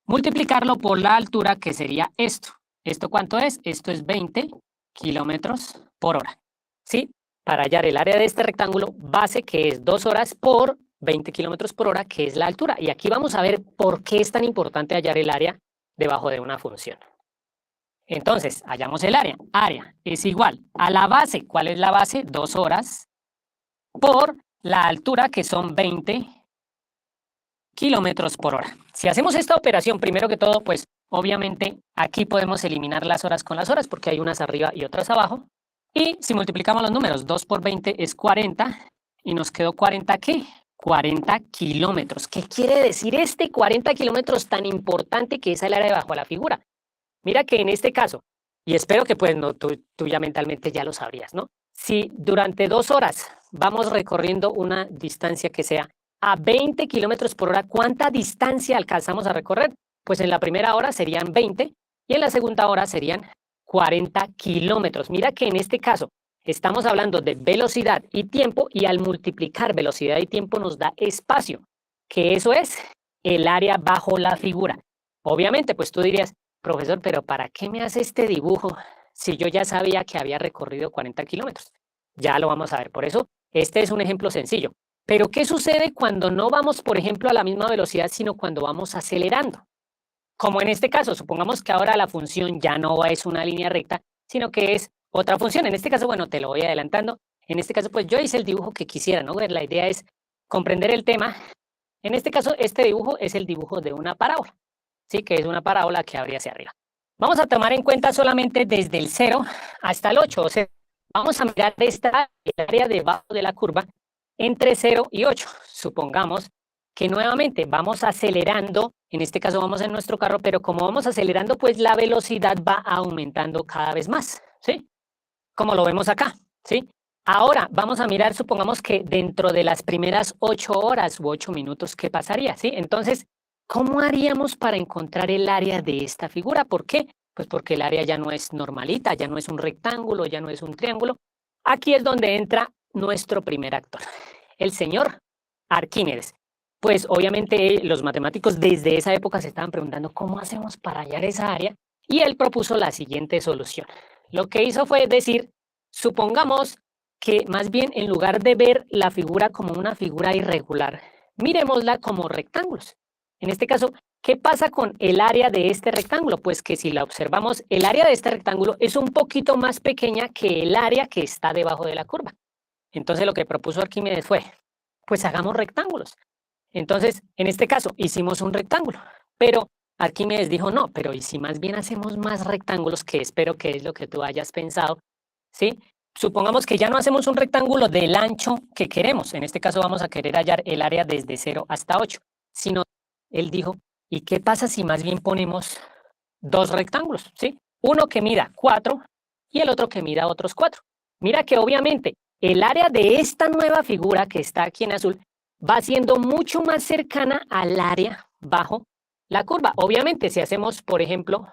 Multiplicarlo por la altura, que sería esto. ¿Esto cuánto es? Esto es 20 kilómetros por hora, ¿sí? Para hallar el área de este rectángulo, base, que es 2 horas por 20 kilómetros por hora, que es la altura. Y aquí vamos a ver por qué es tan importante hallar el área debajo de una función. Entonces, hallamos el área. Área es igual a la base. ¿Cuál es la base? 2 horas por la altura, que son 20 kilómetros por hora. Si hacemos esta operación, primero que todo, pues obviamente aquí podemos eliminar las horas con las horas porque hay unas arriba y otras abajo. Y si multiplicamos los números, 2 por 20 es 40 y nos quedó 40, ¿qué? 40 kilómetros. ¿Qué quiere decir este 40 kilómetros tan importante que es el área debajo de la figura? Mira que en este caso, y espero que pues no, tú ya mentalmente ya lo sabrías, ¿no? Si durante 2 horas vamos recorriendo una distancia que sea a 20 kilómetros por hora, ¿cuánta distancia alcanzamos a recorrer? Pues en la primera hora serían 20 y en la segunda hora serían 40 kilómetros. Mira que en este caso estamos hablando de velocidad y tiempo y al multiplicar velocidad y tiempo nos da espacio, que eso es el área bajo la figura. Obviamente, pues tú dirías, profesor, pero ¿para qué me hace este dibujo si yo ya sabía que había recorrido 40 kilómetros? Ya lo vamos a ver. Por eso, este es un ejemplo sencillo. Pero ¿qué sucede cuando no vamos, por ejemplo, a la misma velocidad, sino cuando vamos acelerando? Como en este caso, supongamos que ahora la función ya no es una línea recta, sino que es otra función. En este caso, bueno, te lo voy adelantando. En este caso, pues yo hice el dibujo que quisiera, ¿no? La idea es comprender el tema. En este caso, este dibujo es el dibujo de una parábola, ¿sí? Que es una parábola que abre hacia arriba. Vamos a tomar en cuenta solamente desde el 0 hasta el 8. O sea, vamos a mirar esta área debajo de la curva entre 0 y 8. Supongamos que nuevamente vamos acelerando, en este caso vamos en nuestro carro, pero como vamos acelerando, pues la velocidad va aumentando cada vez más, ¿sí? Como lo vemos acá, ¿sí? Ahora vamos a mirar, supongamos que dentro de las primeras 8 horas u 8 minutos, ¿qué pasaría? ¿Sí? Entonces, ¿cómo haríamos para encontrar el área de esta figura? ¿Por qué? Pues porque el área ya no es normalita, ya no es un rectángulo, ya no es un triángulo. Aquí es donde entra nuestro primer actor, el señor Arquímedes. Pues obviamente los matemáticos desde esa época se estaban preguntando cómo hacemos para hallar esa área y él propuso la siguiente solución. Lo que hizo fue decir, supongamos que más bien en lugar de ver la figura como una figura irregular, miremosla como rectángulos. En este caso, ¿qué pasa con el área de este rectángulo? Pues que si la observamos, el área de este rectángulo es un poquito más pequeña que el área que está debajo de la curva. Entonces lo que propuso Arquímedes fue, pues hagamos rectángulos. Entonces, en este caso, hicimos un rectángulo, pero Arquímedes dijo, no, pero ¿y si más bien hacemos más rectángulos? Que espero que es lo que tú hayas pensado, ¿sí? Supongamos que ya no hacemos un rectángulo del ancho que queremos. En este caso vamos a querer hallar el área desde 0 hasta 8. Sino, él dijo, ¿y qué pasa si más bien ponemos 2 rectángulos? ¿Sí? Uno que mida 4 y el otro que mida otros 4. Mira que obviamente el área de esta nueva figura que está aquí en azul va siendo mucho más cercana al área bajo la curva. Obviamente, si hacemos, por ejemplo,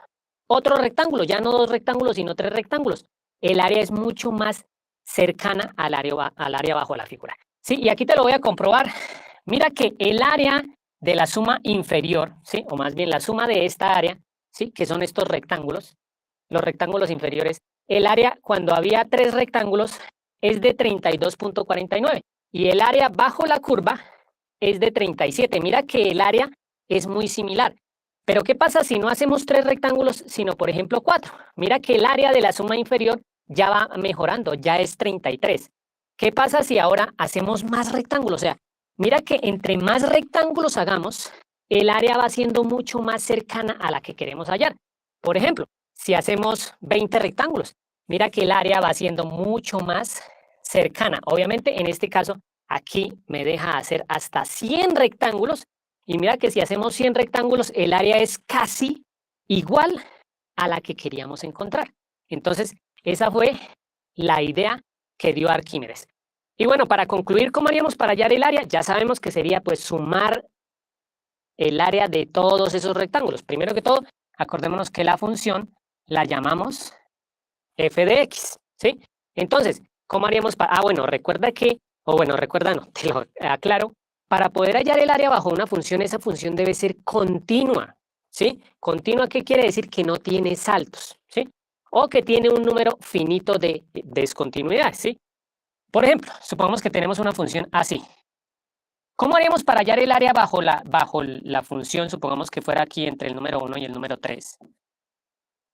otro rectángulo, ya no 2 rectángulos, sino 3 rectángulos, el área es mucho más cercana al área bajo la figura. Sí, y aquí te lo voy a comprobar. Mira que el área de la suma inferior, ¿sí? O más bien la suma de esta área, ¿sí? Que son estos rectángulos, los rectángulos inferiores, el área cuando había 3 rectángulos es de 32.49 y el área bajo la curva es de 37. Mira que el área es muy similar. Pero ¿qué pasa si no hacemos 3 rectángulos, sino por ejemplo 4? Mira que el área de la suma inferior ya va mejorando, ya es 33. ¿Qué pasa si ahora hacemos más rectángulos? O sea, mira que entre más rectángulos hagamos, el área va siendo mucho más cercana a la que queremos hallar. Por ejemplo, si hacemos 20 rectángulos, mira que el área va siendo mucho más cercana. Obviamente, en este caso, aquí me deja hacer hasta 100 rectángulos. Y mira que si hacemos 100 rectángulos, el área es casi igual a la que queríamos encontrar. Entonces, esa fue la idea que dio Arquímedes. Y bueno, para concluir, ¿cómo haríamos para hallar el área? Ya sabemos que sería pues sumar el área de todos esos rectángulos. Primero que todo, acordémonos que la función la llamamos f de x, ¿sí? Entonces, ¿cómo haríamos para...? Bueno, recuerda que, recuerda no, te lo aclaro. Para poder hallar el área bajo una función, esa función debe ser continua, ¿sí? Continua, ¿qué quiere decir? Que no tiene saltos, ¿sí? O que tiene un número finito de descontinuidades, ¿sí? Por ejemplo, supongamos que tenemos una función así. ¿Cómo haríamos para hallar el área bajo la función? Supongamos que fuera aquí entre el número 1 y el número 3.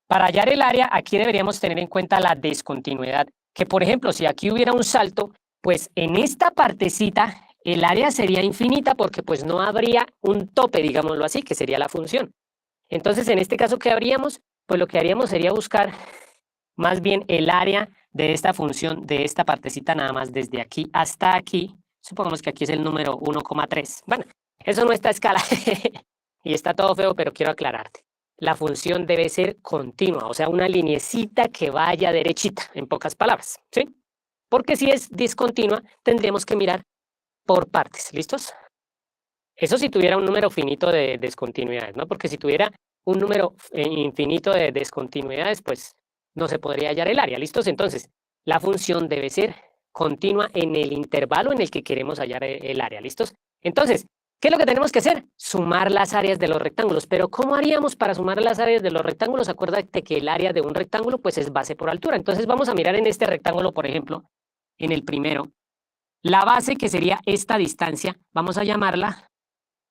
Para hallar el área, aquí deberíamos tener en cuenta la descontinuidad. Que, por ejemplo, si aquí hubiera un salto, pues en esta partecita el área sería infinita porque pues no habría un tope, digámoslo así, que sería la función. Entonces, en este caso, ¿qué haríamos? Pues lo que haríamos sería buscar más bien el área de esta función, de esta partecita nada más, desde aquí hasta aquí. Supongamos que aquí es el número 1,3. Bueno, eso no está a escala y está todo feo, pero quiero aclararte. La función debe ser continua, o sea, una lineecita que vaya derechita, en pocas palabras, ¿sí? Porque si es discontinua, tendríamos que mirar por partes, ¿listos? Eso si tuviera un número finito de descontinuidades, ¿no? Porque si tuviera un número infinito de descontinuidades, pues no se podría hallar el área, ¿listos? Entonces, la función debe ser continua en el intervalo en el que queremos hallar el área, ¿listos? Entonces, ¿qué es lo que tenemos que hacer? Sumar las áreas de los rectángulos. Pero ¿cómo haríamos para sumar las áreas de los rectángulos? Acuérdate que el área de un rectángulo pues es base por altura. Entonces vamos a mirar en este rectángulo, por ejemplo, en el primero, la base que sería esta distancia, vamos a llamarla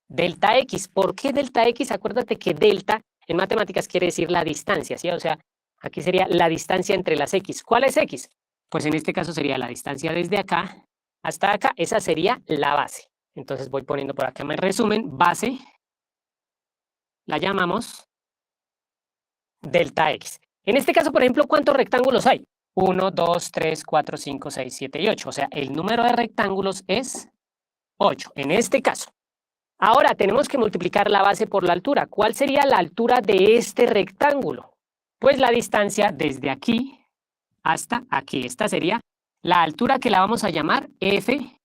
delta x. ¿Por qué delta x? Acuérdate que delta en matemáticas quiere decir la distancia, ¿sí? O sea, aquí sería la distancia entre las x. ¿Cuál es x? Pues en este caso sería la distancia desde acá hasta acá. Esa sería la base. Entonces voy poniendo por acá en resumen, base, la llamamos delta x. En este caso, por ejemplo, ¿cuántos rectángulos hay? 1, 2, 3, 4, 5, 6, 7 y 8. O sea, el número de rectángulos es 8, en este caso. Ahora tenemos que multiplicar la base por la altura. ¿Cuál sería la altura de este rectángulo? Pues la distancia desde aquí hasta aquí. Esta sería la altura que la vamos a llamar f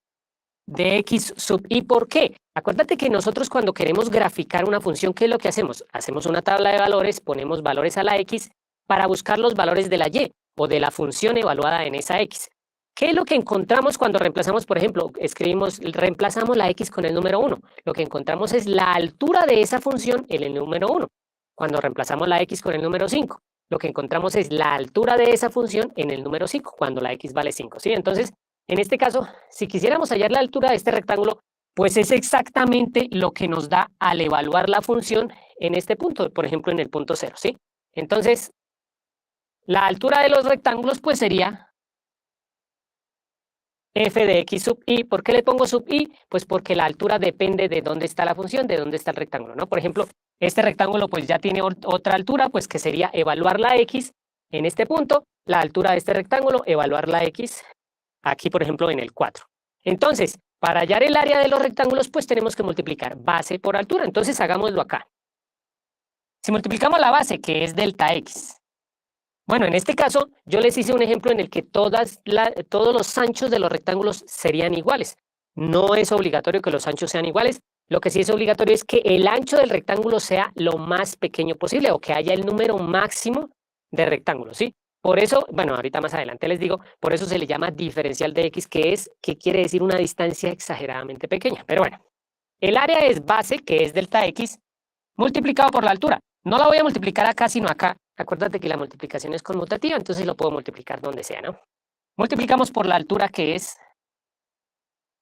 de x sub i. ¿Por qué? Acuérdate que nosotros cuando queremos graficar una función, ¿qué es lo que hacemos? Hacemos una tabla de valores, ponemos valores a la x para buscar los valores de la y o de la función evaluada en esa x. ¿Qué es lo que encontramos cuando reemplazamos, por ejemplo, reemplazamos la x con el número 1? Lo que encontramos es la altura de esa función en el número 1. Cuando reemplazamos la x con el número 5, lo que encontramos es la altura de esa función en el número 5, cuando la x vale 5, ¿sí? Entonces, en este caso, si quisiéramos hallar la altura de este rectángulo, pues es exactamente lo que nos da al evaluar la función en este punto, por ejemplo, en el punto 0, ¿sí? Entonces, la altura de los rectángulos, pues sería f de x sub i. ¿Por qué le pongo sub i? Pues porque la altura depende de dónde está la función, de dónde está el rectángulo, ¿no? Por ejemplo, este rectángulo pues ya tiene otra altura, pues que sería evaluar la x en este punto, la altura de este rectángulo, evaluar la x aquí, por ejemplo, en el 4. Entonces, para hallar el área de los rectángulos, pues tenemos que multiplicar base por altura. Entonces, hagámoslo acá. Si multiplicamos la base, que es delta x, Bueno, en este caso, yo les hice un ejemplo en el que todos los anchos de los rectángulos serían iguales. No es obligatorio que los anchos sean iguales. Lo que sí es obligatorio es que el ancho del rectángulo sea lo más pequeño posible o que haya el número máximo de rectángulos, ¿sí? Por eso, bueno, ahorita más adelante les digo, por eso se le llama diferencial de x, que quiere decir una distancia exageradamente pequeña. Pero bueno, el área es base, que es delta x, multiplicado por la altura. No la voy a multiplicar acá, sino acá. Acuérdate que la multiplicación es conmutativa, entonces lo puedo multiplicar donde sea, ¿no? Multiplicamos por la altura, que es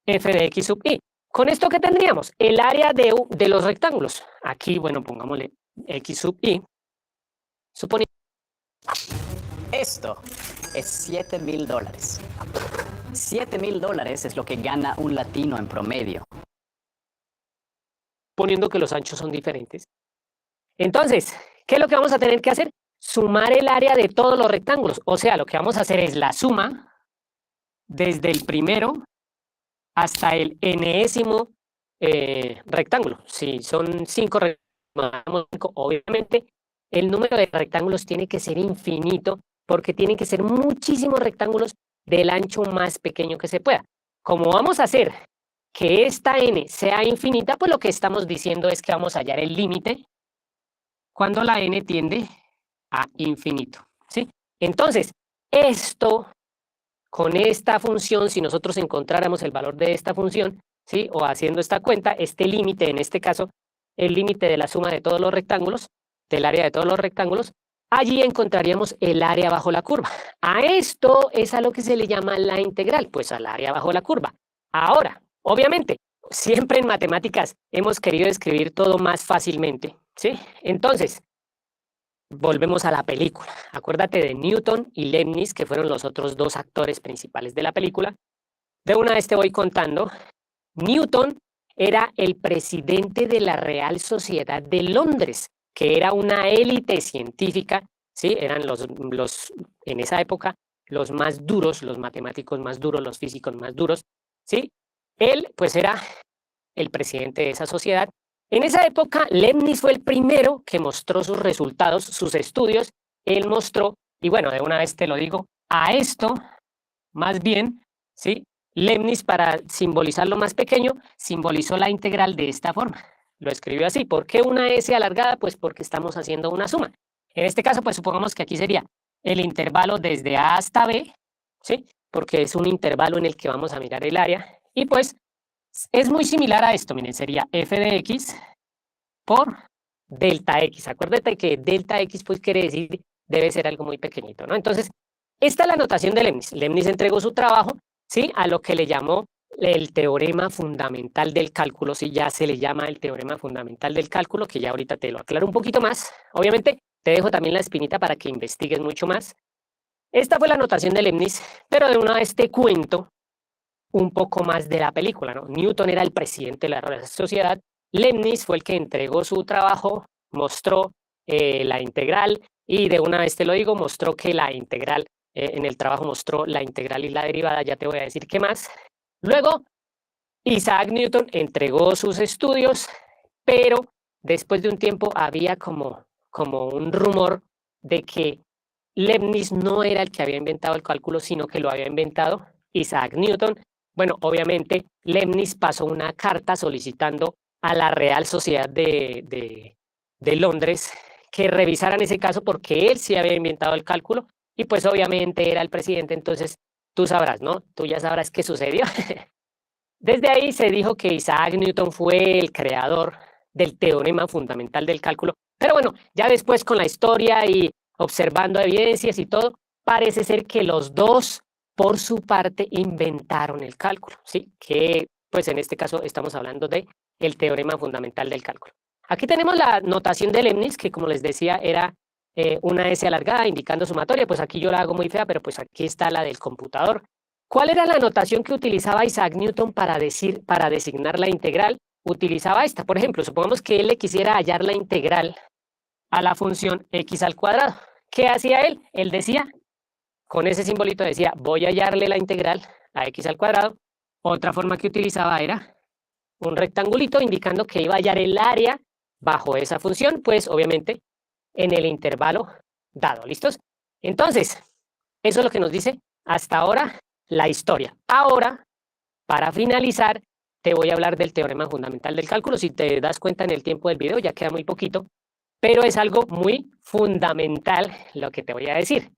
f de x sub i. ¿Con esto qué tendríamos? El área de los rectángulos. Aquí, bueno, pongámosle x sub i. Suponiendo Esto es $7,000. $7,000 es lo que gana un latino en promedio. que los anchos son diferentes. Entonces, ¿qué es lo que vamos a tener que hacer? Sumar el área de todos los rectángulos. O sea, lo que vamos a hacer es la suma desde el primero hasta el enésimo rectángulo. Si son 5 rectángulos, obviamente el número de rectángulos tiene que ser infinito porque tienen que ser muchísimos rectángulos del ancho más pequeño que se pueda. Como vamos a hacer que esta n sea infinita, pues lo que estamos diciendo es que vamos a hallar el límite cuando la n tiende a infinito, ¿sí? Entonces, esto, con esta función, si nosotros encontráramos el valor de esta función, ¿sí? O haciendo esta cuenta, este límite, en este caso, el límite de la suma de todos los rectángulos, del área de todos los rectángulos, allí encontraríamos el área bajo la curva. A esto es a lo que se le llama la integral, pues al área bajo la curva. Ahora, obviamente, siempre en matemáticas hemos querido escribir todo más fácilmente, ¿sí? Entonces, volvemos a la película. Acuérdate de Newton y Leibniz, que fueron los otros dos actores principales de la película. De una vez te voy contando. Newton era el presidente de la Real Sociedad de Londres, que era una élite científica, ¿sí? Eran en esa época, los más duros, los matemáticos más duros, los físicos más duros, ¿sí? Él, pues, era el presidente de esa sociedad. En esa época, Leibniz fue el primero que mostró sus resultados, sus estudios. Él mostró, y bueno, de una vez te lo digo, a esto, más bien, ¿sí? Leibniz, para simbolizar lo más pequeño, simbolizó la integral de esta forma. Lo escribió así. ¿Por qué una S alargada? Pues porque estamos haciendo una suma. En este caso, pues supongamos que aquí sería el intervalo desde A hasta B, ¿sí? Porque es un intervalo en el que vamos a mirar el área. Y pues es muy similar a esto, miren, sería f de x por delta x. Acuérdate que delta x pues quiere decir, debe ser algo muy pequeñito, ¿no? Entonces, esta es la notación de Leibniz. Leibniz entregó su trabajo, ¿sí? A lo que le llamó el teorema fundamental del cálculo, sí, ya se le llama el teorema fundamental del cálculo, que ya ahorita te lo aclaro un poquito más. Obviamente, te dejo también la espinita para que investigues mucho más. Esta fue la notación de Leibniz, pero de una vez te cuento un poco más de la película, ¿no? Newton era el presidente de la Real Sociedad, Leibniz fue el que entregó su trabajo, mostró la integral, y de una vez te lo digo, mostró que la integral, en el trabajo mostró la integral y la derivada, ya te voy a decir qué más. Luego, Isaac Newton entregó sus estudios, pero después de un tiempo había como un rumor de que Leibniz no era el que había inventado el cálculo, sino que lo había inventado Isaac Newton. Bueno, obviamente Leibniz pasó una carta solicitando a la Real Sociedad de Londres que revisaran ese caso porque él sí había inventado el cálculo y pues obviamente era el presidente, entonces tú sabrás, ¿no? Tú ya sabrás qué sucedió. Desde ahí se dijo que Isaac Newton fue el creador del teorema fundamental del cálculo, pero bueno, ya después con la historia y observando evidencias y todo, parece ser que los dos por su parte inventaron el cálculo, ¿sí? Que pues en este caso estamos hablando de el teorema fundamental del cálculo. Aquí tenemos la notación de Leibniz, que como les decía era una S alargada indicando sumatoria, pues aquí yo la hago muy fea, pero pues aquí está la del computador. ¿Cuál era la notación que utilizaba Isaac Newton para designar la integral? Utilizaba esta, por ejemplo, supongamos que él le quisiera hallar la integral a la función x al cuadrado. ¿Qué hacía él? Él decía, con ese simbolito decía, voy a hallarle la integral a x al cuadrado. Otra forma que utilizaba era un rectangulito indicando que iba a hallar el área bajo esa función, pues obviamente en el intervalo dado. ¿Listos? Entonces, eso es lo que nos dice hasta ahora la historia. Ahora, para finalizar, te voy a hablar del teorema fundamental del cálculo. Si te das cuenta en el tiempo del video, ya queda muy poquito, pero es algo muy fundamental lo que te voy a decir.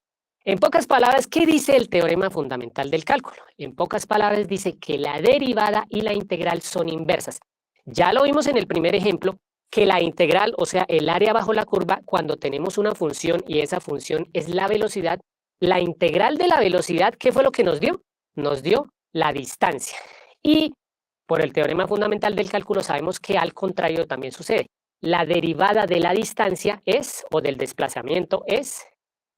En pocas palabras, ¿qué dice el teorema fundamental del cálculo? En pocas palabras dice que la derivada y la integral son inversas. Ya lo vimos en el primer ejemplo, que la integral, o sea, el área bajo la curva, cuando tenemos una función y esa función es la velocidad, la integral de la velocidad, ¿qué fue lo que nos dio? Nos dio la distancia. Y por el teorema fundamental del cálculo sabemos que al contrario también sucede. La derivada de la distancia es, o del desplazamiento, es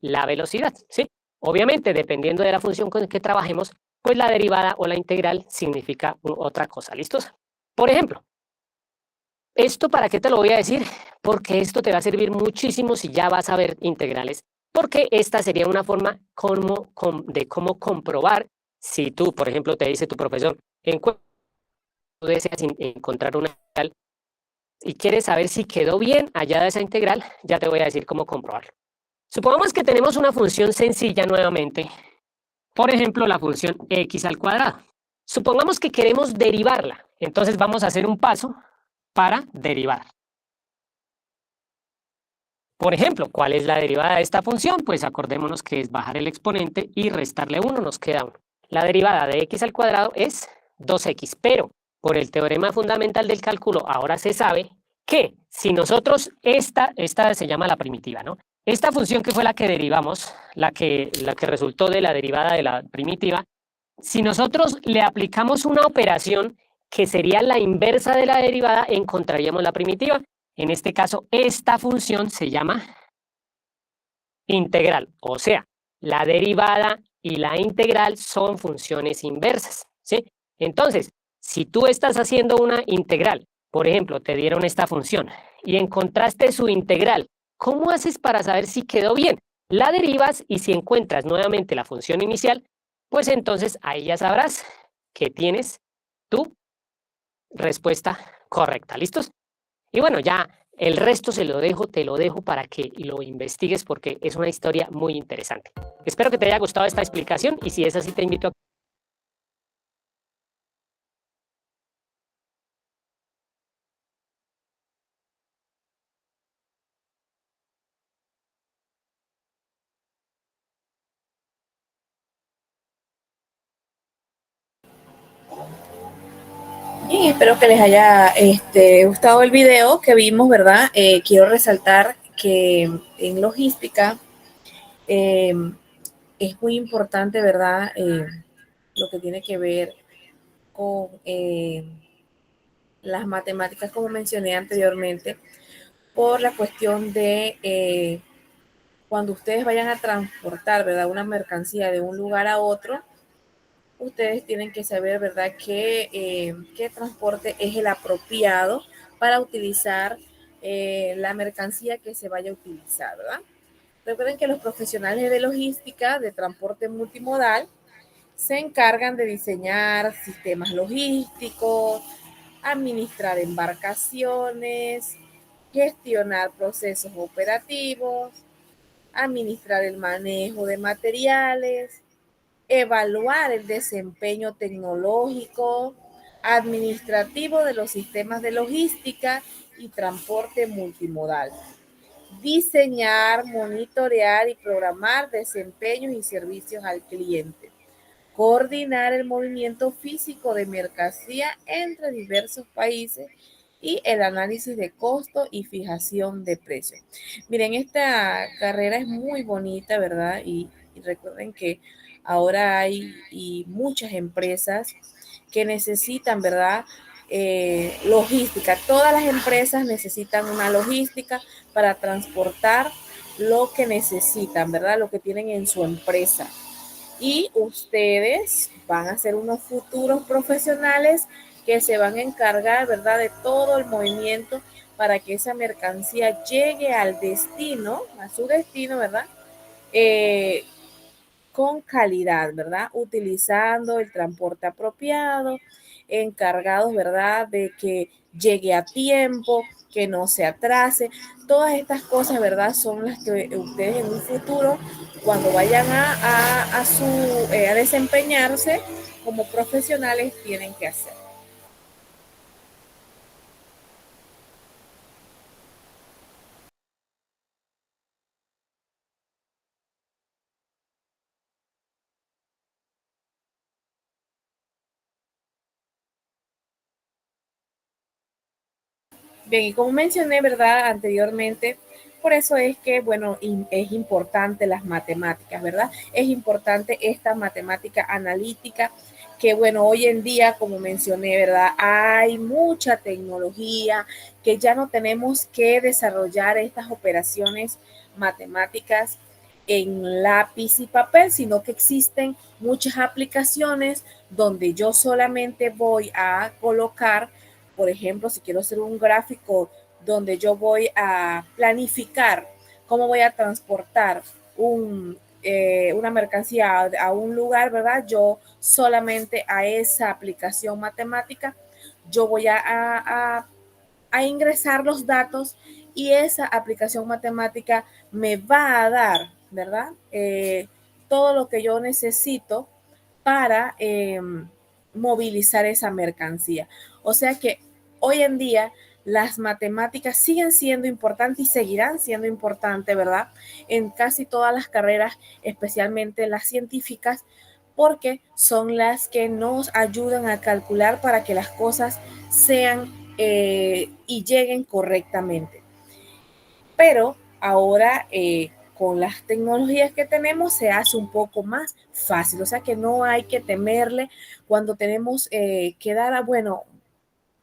la velocidad, ¿sí? Obviamente, dependiendo de la función con la que trabajemos, pues la derivada o la integral significa otra cosa, ¿listos? Por ejemplo, ¿esto para qué te lo voy a decir? Porque esto te va a servir muchísimo si ya vas a ver integrales, porque esta sería una forma de cómo comprobar si tú, por ejemplo, te dice tu profesor, tú deseas encontrar una integral y quieres saber si quedó bien hallada esa integral, ya te voy a decir cómo comprobarlo. Supongamos que tenemos una función sencilla nuevamente, por ejemplo, la función x al cuadrado. Supongamos que queremos derivarla, entonces vamos a hacer un paso para derivar. Por ejemplo, ¿cuál es la derivada de esta función? Pues acordémonos que es bajar el exponente y restarle 1, nos queda 1. La derivada de x al cuadrado es 2x, pero por el teorema fundamental del cálculo ahora se sabe que si nosotros, esta se llama la primitiva, ¿no? Esta función que fue la que derivamos, la que resultó de la derivada de la primitiva, si nosotros le aplicamos una operación que sería la inversa de la derivada, encontraríamos la primitiva. En este caso, esta función se llama integral, o sea, la derivada y la integral son funciones inversas, ¿sí? Entonces, si tú estás haciendo una integral, por ejemplo, te dieron esta función y encontraste su integral, ¿cómo haces para saber si quedó bien? La derivas y si encuentras nuevamente la función inicial, pues entonces ahí ya sabrás que tienes tu respuesta correcta. ¿Listos? Y bueno, ya el resto te lo dejo para que lo investigues porque es una historia muy interesante. Espero que te haya gustado esta explicación y si es así te invito a... Y espero que les haya gustado el video que vimos, ¿verdad? Quiero resaltar que en logística es muy importante, ¿verdad? Lo que tiene que ver con las matemáticas, como mencioné anteriormente, por la cuestión de cuando ustedes vayan a transportar, ¿verdad? Una mercancía de un lugar a otro, ustedes tienen que saber, ¿verdad?, qué transporte es el apropiado para utilizar la mercancía que se vaya a utilizar, ¿verdad? Recuerden que los profesionales de logística, de transporte multimodal, se encargan de diseñar sistemas logísticos, administrar embarcaciones, gestionar procesos operativos, administrar el manejo de materiales, evaluar el desempeño tecnológico, administrativo de los sistemas de logística y transporte multimodal. Diseñar, monitorear y programar desempeños y servicios al cliente. Coordinar el movimiento físico de mercancía entre diversos países y el análisis de costo y fijación de precios. Miren, esta carrera es muy bonita, ¿verdad? Y recuerden que ahora hay muchas empresas que necesitan, ¿verdad? Logística. Todas las empresas necesitan una logística para transportar lo que necesitan, ¿verdad? Lo que tienen en su empresa. Y ustedes van a ser unos futuros profesionales que se van a encargar, ¿verdad?, de todo el movimiento para que esa mercancía llegue al destino, a su destino, ¿verdad? Con calidad, ¿verdad? Utilizando el transporte apropiado, encargados, ¿verdad?, de que llegue a tiempo, que no se atrase. Todas estas cosas, ¿verdad? Son las que ustedes en un futuro, cuando vayan a desempeñarse como profesionales, tienen que hacer. Bien, y como mencioné, ¿verdad? Anteriormente, por eso es que, bueno, es importante las matemáticas, ¿verdad? Es importante esta matemática analítica que, bueno, hoy en día, como mencioné, ¿verdad? Hay mucha tecnología que ya no tenemos que desarrollar estas operaciones matemáticas en lápiz y papel, sino que existen muchas aplicaciones donde yo solamente voy a colocar, por ejemplo, si quiero hacer un gráfico donde yo voy a planificar cómo voy a transportar una mercancía a un lugar, ¿verdad? Yo solamente a esa aplicación matemática, yo voy a ingresar los datos y esa aplicación matemática me va a dar, ¿verdad? Todo lo que yo necesito para movilizar esa mercancía. O sea que hoy en día las matemáticas siguen siendo importantes y seguirán siendo importantes, ¿verdad? En casi todas las carreras, especialmente las científicas, porque son las que nos ayudan a calcular para que las cosas sean y lleguen correctamente. Pero ahora con las tecnologías que tenemos se hace un poco más fácil, o sea que no hay que temerle cuando tenemos que dar a, bueno,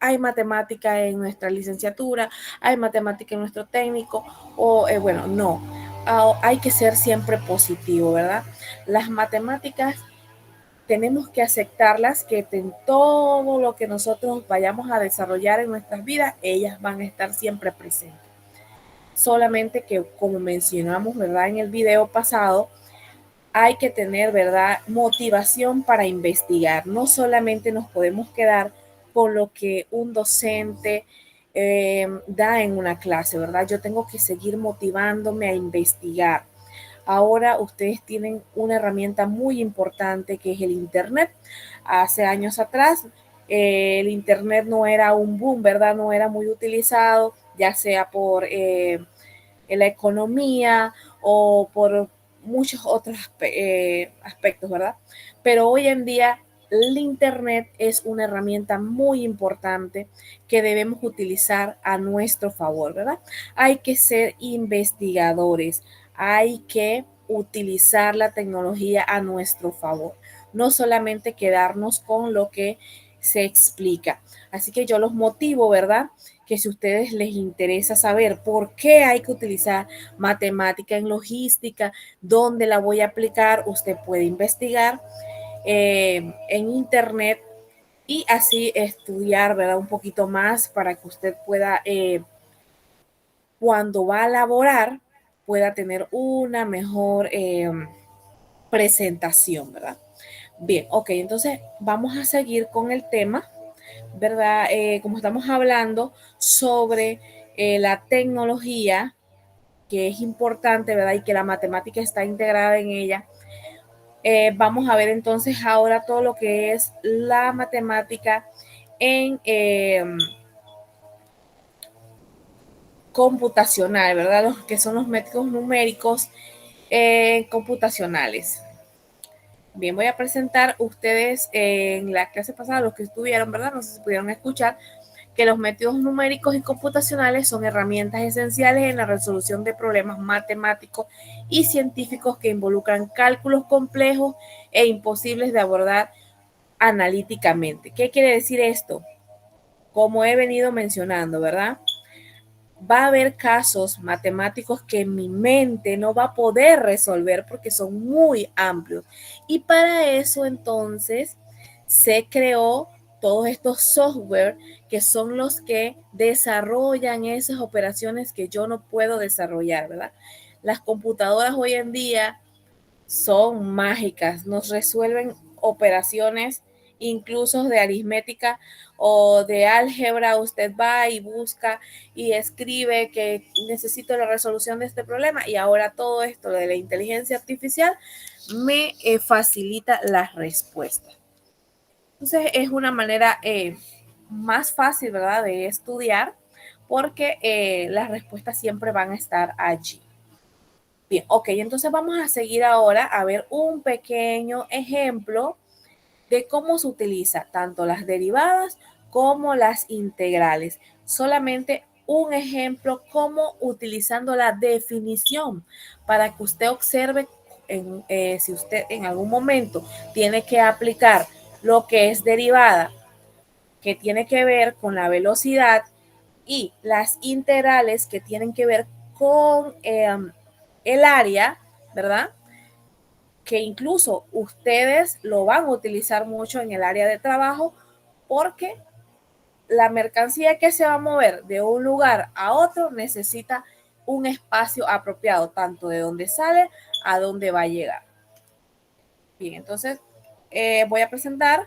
hay matemática en nuestra licenciatura, hay matemática en nuestro técnico, o bueno, no, hay que ser siempre positivo, ¿verdad? Las matemáticas tenemos que aceptarlas, que en todo lo que nosotros vayamos a desarrollar en nuestras vidas, ellas van a estar siempre presentes. Solamente que, como mencionamos, ¿verdad? En el video pasado, hay que tener, ¿verdad? Motivación para investigar. No solamente nos podemos quedar con lo que un docente da en una clase, ¿verdad? Yo tengo que seguir motivándome a investigar. Ahora ustedes tienen una herramienta muy importante que es el Internet. Hace años atrás, el Internet no era un boom, ¿verdad? No era muy utilizado, ya sea por la economía o por muchos otros aspectos, ¿verdad? Pero hoy en día el Internet es una herramienta muy importante que debemos utilizar a nuestro favor, ¿verdad? Hay que ser investigadores, hay que utilizar la tecnología a nuestro favor, no solamente quedarnos con lo que se explica. Así que yo los motivo, ¿verdad? Que si a ustedes les interesa saber por qué hay que utilizar matemática en logística, dónde la voy a aplicar, usted puede investigar en internet y así estudiar, ¿verdad? Un poquito más para que usted pueda, cuando va a laborar, pueda tener una mejor presentación, ¿verdad? Bien, ok, entonces vamos a seguir con el tema, ¿verdad? Como estamos hablando sobre la tecnología, que es importante, ¿verdad? Y que la matemática está integrada en ella. Vamos a ver entonces ahora todo lo que es la matemática en computacional, ¿verdad? Los que son los métodos numéricos computacionales. Bien, voy a presentar ustedes en la clase pasada, los que estuvieron, ¿verdad? No sé si pudieron escuchar, que los métodos numéricos y computacionales son herramientas esenciales en la resolución de problemas matemáticos y científicos que involucran cálculos complejos e imposibles de abordar analíticamente. ¿Qué quiere decir esto? Como he venido mencionando, ¿verdad? Va a haber casos matemáticos que mi mente no va a poder resolver porque son muy amplios. Y para eso entonces se creó todos estos software que son los que desarrollan esas operaciones que yo no puedo desarrollar, ¿verdad? Las computadoras hoy en día son mágicas, nos resuelven operaciones incluso de aritmética o de álgebra, usted va y busca y escribe que necesito la resolución de este problema y ahora todo esto de la inteligencia artificial me facilita las respuestas. Entonces es una manera más fácil, ¿verdad?, de estudiar porque las respuestas siempre van a estar allí. Bien, ok, entonces vamos a seguir ahora a ver un pequeño ejemplo de cómo se utiliza tanto las derivadas como las integrales. Solamente un ejemplo como utilizando la definición para que usted observe si usted en algún momento tiene que aplicar lo que es derivada, que tiene que ver con la velocidad, y las integrales que tienen que ver con el área, ¿verdad? Que incluso ustedes lo van a utilizar mucho en el área de trabajo porque la mercancía que se va a mover de un lugar a otro necesita un espacio apropiado, tanto de donde sale a donde va a llegar. Bien, entonces voy a presentar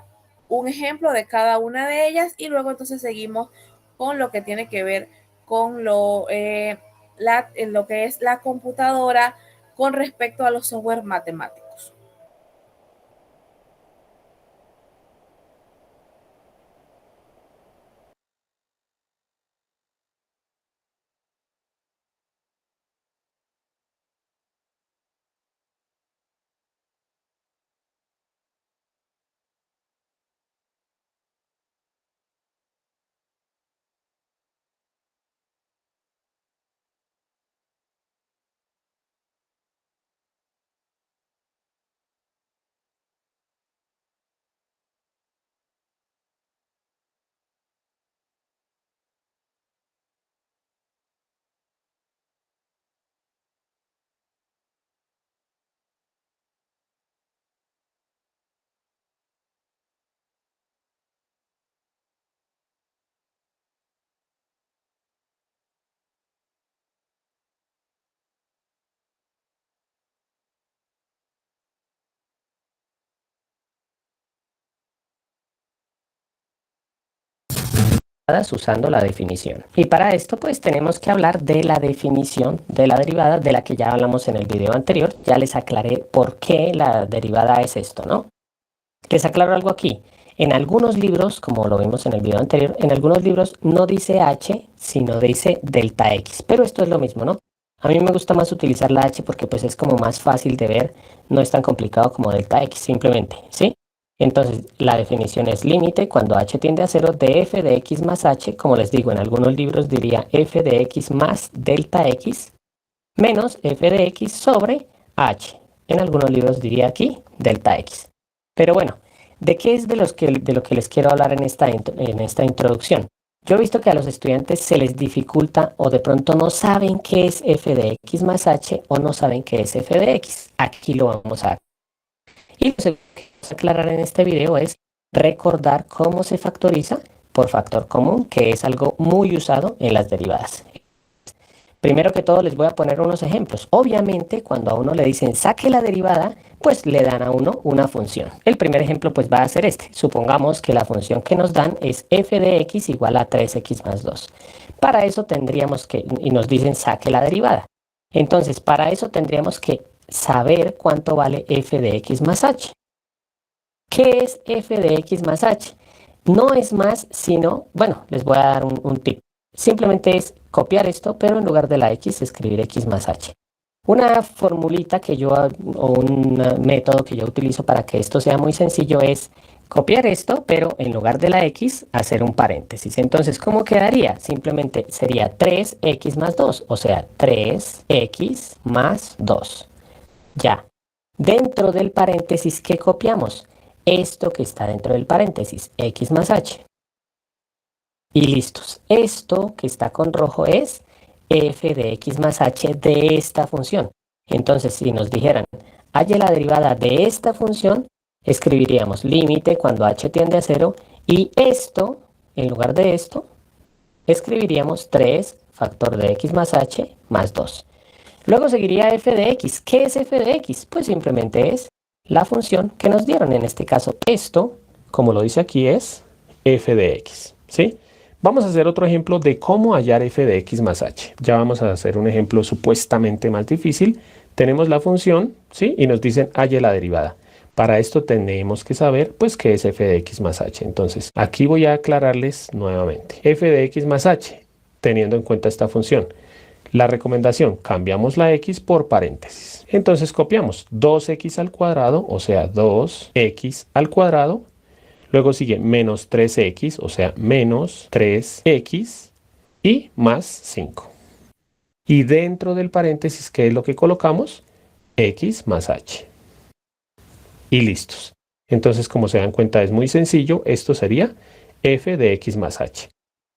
un ejemplo de cada una de ellas y luego entonces seguimos con lo que tiene que ver con lo que es la computadora con respecto a los software matemáticos. Usando la definición. Y para esto pues tenemos que hablar de la definición de la derivada, de la que ya hablamos en el video anterior. Ya les aclaré por qué la derivada es esto, ¿no? Les aclaro algo aquí. En algunos libros, como lo vimos en el video anterior, en algunos libros no dice h, sino dice delta x. Pero esto es lo mismo, ¿no? A mí me gusta más utilizar la h porque pues es como más fácil de ver, no es tan complicado como delta x, simplemente, ¿sí? Entonces, la definición es límite cuando h tiende a 0 de f de x más h, como les digo, en algunos libros diría f de x más delta x, menos f de x sobre h. En algunos libros diría aquí delta x. Pero bueno, ¿de qué es de lo que les quiero hablar en esta introducción? Yo he visto que a los estudiantes se les dificulta o de pronto no saben qué es f de x más h o no saben qué es f de x. Aquí lo vamos a ver. Y lo que vamos a aclarar en este video es recordar cómo se factoriza por factor común, que es algo muy usado en las derivadas. Primero que todo les voy a poner unos ejemplos. Obviamente cuando a uno le dicen saque la derivada, pues le dan a uno una función. El primer ejemplo pues va a ser este. Supongamos que la función que nos dan es f de x igual a 3x más 2. Para eso tendríamos que, y nos dicen saque la derivada. Entonces para eso tendríamos que saber cuánto vale f de x más h. ¿Qué es f de x más h? No es más sino, bueno, les voy a dar un tip. Simplemente es copiar esto, pero en lugar de la x escribir x más h. Una formulita que yo, o un método que yo utilizo para que esto sea muy sencillo es copiar esto, pero en lugar de la x hacer un paréntesis. Entonces, ¿cómo quedaría? Simplemente sería 3x más 2, o sea, 3x más 2. Ya. Dentro del paréntesis, ¿qué copiamos? Esto que está dentro del paréntesis, x más h. Y listos. Esto que está con rojo es f de x más h de esta función. Entonces, si nos dijeran, halle la derivada de esta función, escribiríamos límite cuando h tiende a 0 y esto, en lugar de esto, escribiríamos 3 factor de x más h más 2. Luego seguiría f de x. ¿Qué es f de x? Pues simplemente es la función que nos dieron. En este caso, esto, como lo dice aquí, es f de x, ¿sí? Vamos a hacer otro ejemplo de cómo hallar f de x más h. Ya vamos a hacer un ejemplo supuestamente más difícil. Tenemos la función, ¿sí? Y nos dicen halle la derivada. Para esto tenemos que saber, pues, qué es f de x más h. Entonces, aquí voy a aclararles nuevamente. F de x más h, teniendo en cuenta esta función. La recomendación, cambiamos la x por paréntesis. Entonces copiamos 2x al cuadrado, o sea, 2x al cuadrado. Luego sigue menos 3x, o sea, menos 3x y más 5. Y dentro del paréntesis, ¿qué es lo que colocamos? X más h. Y listos. Entonces, como se dan cuenta, es muy sencillo. Esto sería f de x más h.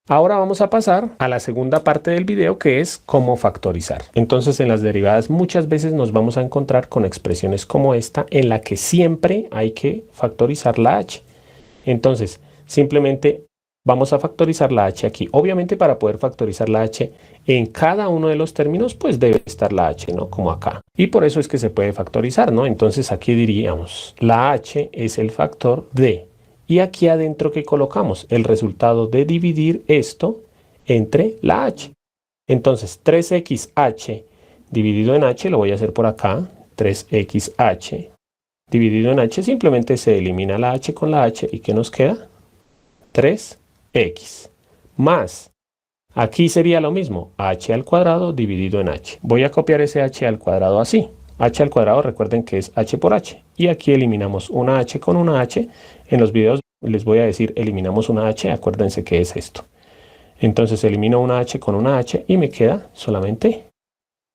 Ahora vamos a pasar a la segunda parte del video, que es cómo factorizar. Entonces, en las derivadas muchas veces nos vamos a encontrar con expresiones como esta, en la que siempre hay que factorizar la h. Entonces, simplemente vamos a factorizar la h aquí. Obviamente, para poder factorizar la h en cada uno de los términos, pues debe estar la h, ¿no? Como acá. Y por eso es que se puede factorizar, ¿no? Entonces, aquí diríamos, la h es el factor de... Y aquí adentro, ¿qué colocamos? El resultado de dividir esto entre la h. Entonces, 3xh dividido en h, lo voy a hacer por acá, 3xh dividido en h, simplemente se elimina la h con la h, ¿y qué nos queda? 3x, más, aquí sería lo mismo, h al cuadrado dividido en h. Voy a copiar ese h al cuadrado así. H al cuadrado, recuerden que es h por h. Y aquí eliminamos una h con una h. En los videos les voy a decir, eliminamos una h, acuérdense que es esto. Entonces elimino una h con una h y me queda solamente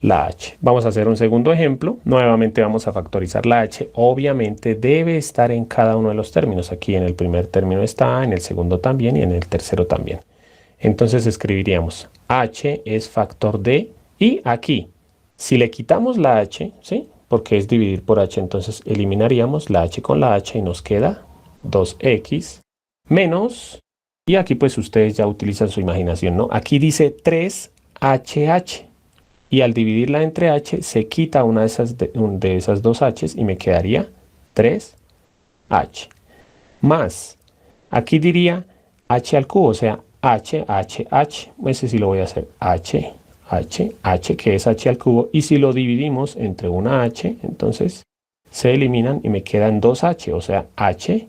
la h. Vamos a hacer un segundo ejemplo. Nuevamente vamos a factorizar la h. Obviamente debe estar en cada uno de los términos. Aquí en el primer término está, en el segundo también y en el tercero también. Entonces escribiríamos h es factor de, y aquí, si le quitamos la h, ¿sí? Porque es dividir por h, entonces eliminaríamos la h con la h y nos queda 2x menos, y aquí pues ustedes ya utilizan su imaginación, ¿no? Aquí dice 3hh, y al dividirla entre h se quita una de esas dos h's y me quedaría 3h. Más, aquí diría h al cubo, o sea, h. Ese sí lo voy a hacer, h, que es h al cubo. Y si lo dividimos entre una h, entonces se eliminan y me quedan 2h, o sea, h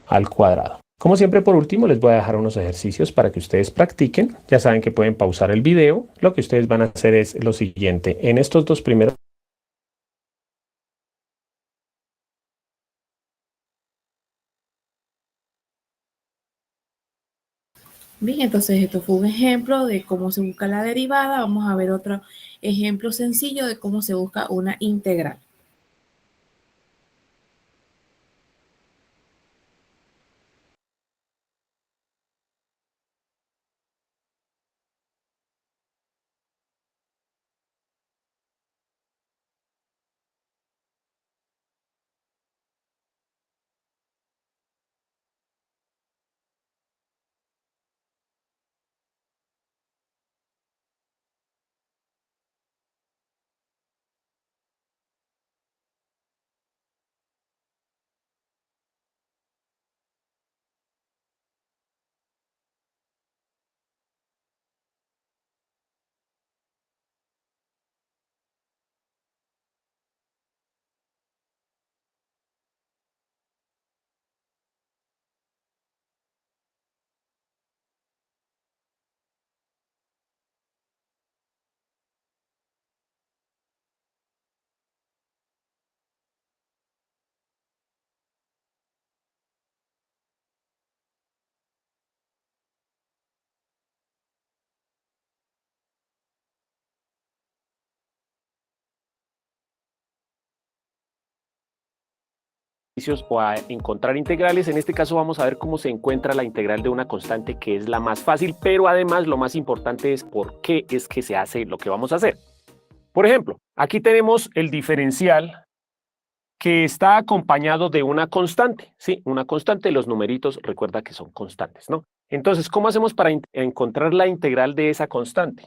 al cuadrado. Como siempre, por último, les voy a dejar unos ejercicios para que ustedes practiquen. Ya saben que pueden pausar el video. Lo que ustedes van a hacer es lo siguiente. En estos dos primeros... Bien, entonces esto fue un ejemplo de cómo se busca la derivada. Vamos a ver otro ejemplo sencillo de cómo se busca una integral. O a encontrar integrales. En este caso vamos a ver cómo se encuentra la integral de una constante, que es la más fácil, pero además lo más importante es por qué es que se hace lo que vamos a hacer. Por ejemplo, aquí tenemos el diferencial que está acompañado de una constante, ¿sí? Una constante, los numeritos, recuerda que son constantes, ¿no? Entonces, ¿cómo hacemos para encontrar la integral de esa constante?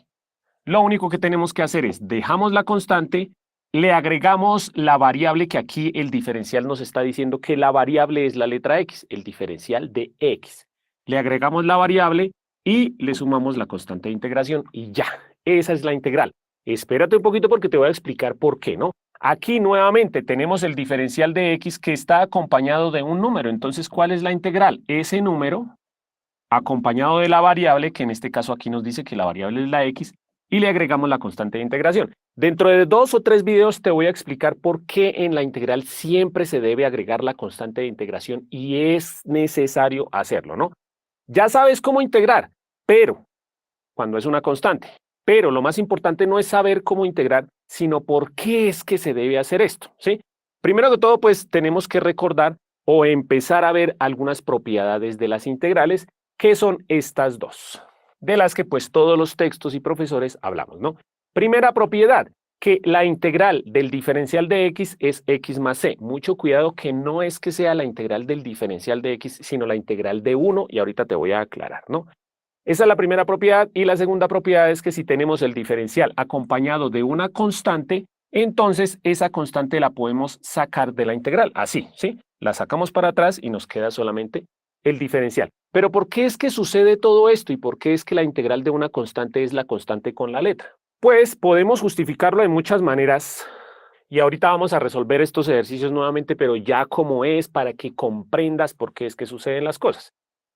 Lo único que tenemos que hacer es, dejamos la constante, le agregamos la variable, que aquí el diferencial nos está diciendo que la variable es la letra x, el diferencial de x. le agregamos la variable y le sumamos la constante de integración y ya, esa es la integral. Espérate un poquito porque te voy a explicar por qué, ¿no? Aquí nuevamente tenemos el diferencial de x que está acompañado de un número. Entonces, ¿cuál es la integral? Ese número acompañado de la variable, que en este caso aquí nos dice que la variable es la x, y le agregamos la constante de integración. Dentro de 2 o 3 videos te voy a explicar por qué en la integral siempre se debe agregar la constante de integración y es necesario hacerlo, ¿no? Ya sabes cómo integrar, pero cuando es una constante. Pero lo más importante no es saber cómo integrar, sino por qué es que se debe hacer esto, ¿sí? Primero que todo, pues tenemos que recordar o empezar a ver algunas propiedades de las integrales, que son estas dos, de las que pues todos los textos y profesores hablamos, ¿no? Primera propiedad, que la integral del diferencial de x es x más c. Mucho cuidado que no es que sea la integral del diferencial de x, sino la integral de 1, y ahorita te voy a aclarar, ¿no? Esa es la primera propiedad, y la segunda propiedad es que si tenemos el diferencial acompañado de una constante, entonces esa constante la podemos sacar de la integral, así, ¿sí? La sacamos para atrás y nos queda solamente el diferencial. Pero ¿por qué es que sucede todo esto y por qué es que la integral de una constante es la constante con la letra? Pues podemos justificarlo de muchas maneras y ahorita vamos a resolver estos ejercicios nuevamente, pero ya como es para que comprendas por qué es que suceden las cosas.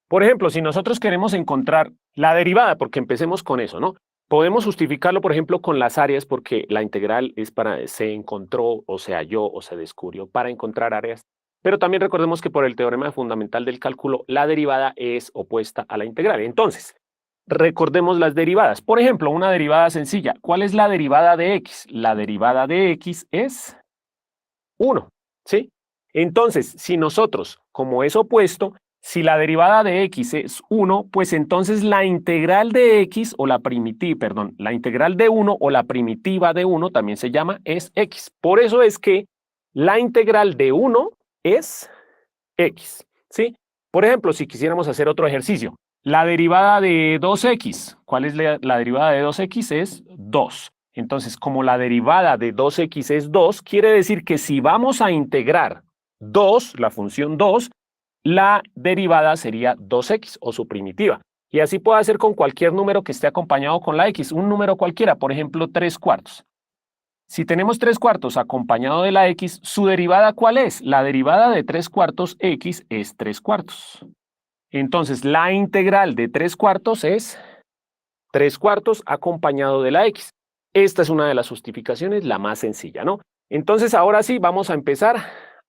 Por ejemplo, si nosotros queremos encontrar la derivada, porque empecemos con eso, ¿no? Podemos justificarlo, por ejemplo, con las áreas, porque la integral es para se encontró, o se halló, o se descubrió para encontrar áreas. Pero también recordemos que por el teorema fundamental del cálculo, la derivada es opuesta a la integral. Entonces, recordemos las derivadas. Por ejemplo, una derivada sencilla. ¿Cuál es la derivada de x? La derivada de x es 1, ¿sí? Entonces, si nosotros, como es opuesto, si la derivada de x es 1, pues entonces la integral de x o la primitiva, perdón, la integral de 1 o la primitiva de 1 también se llama es x. Por eso es que la integral de 1 es x, ¿sí? Por ejemplo, si quisiéramos hacer otro ejercicio, la derivada de 2x, ¿cuál es la derivada de 2x? Es 2. Entonces, como la derivada de 2x es 2, quiere decir que si vamos a integrar 2, la función 2, la derivada sería 2x o su primitiva. Y así puede hacer con cualquier número que esté acompañado con la x, un número cualquiera, por ejemplo, 3/4. Si tenemos 3/4 acompañado de la x, ¿su derivada cuál es? La derivada de 3/4 x es 3/4. Entonces, la integral de 3/4 es 3/4 acompañado de la x. Esta es una de las justificaciones, la más sencilla, ¿no? Entonces, ahora sí, vamos a empezar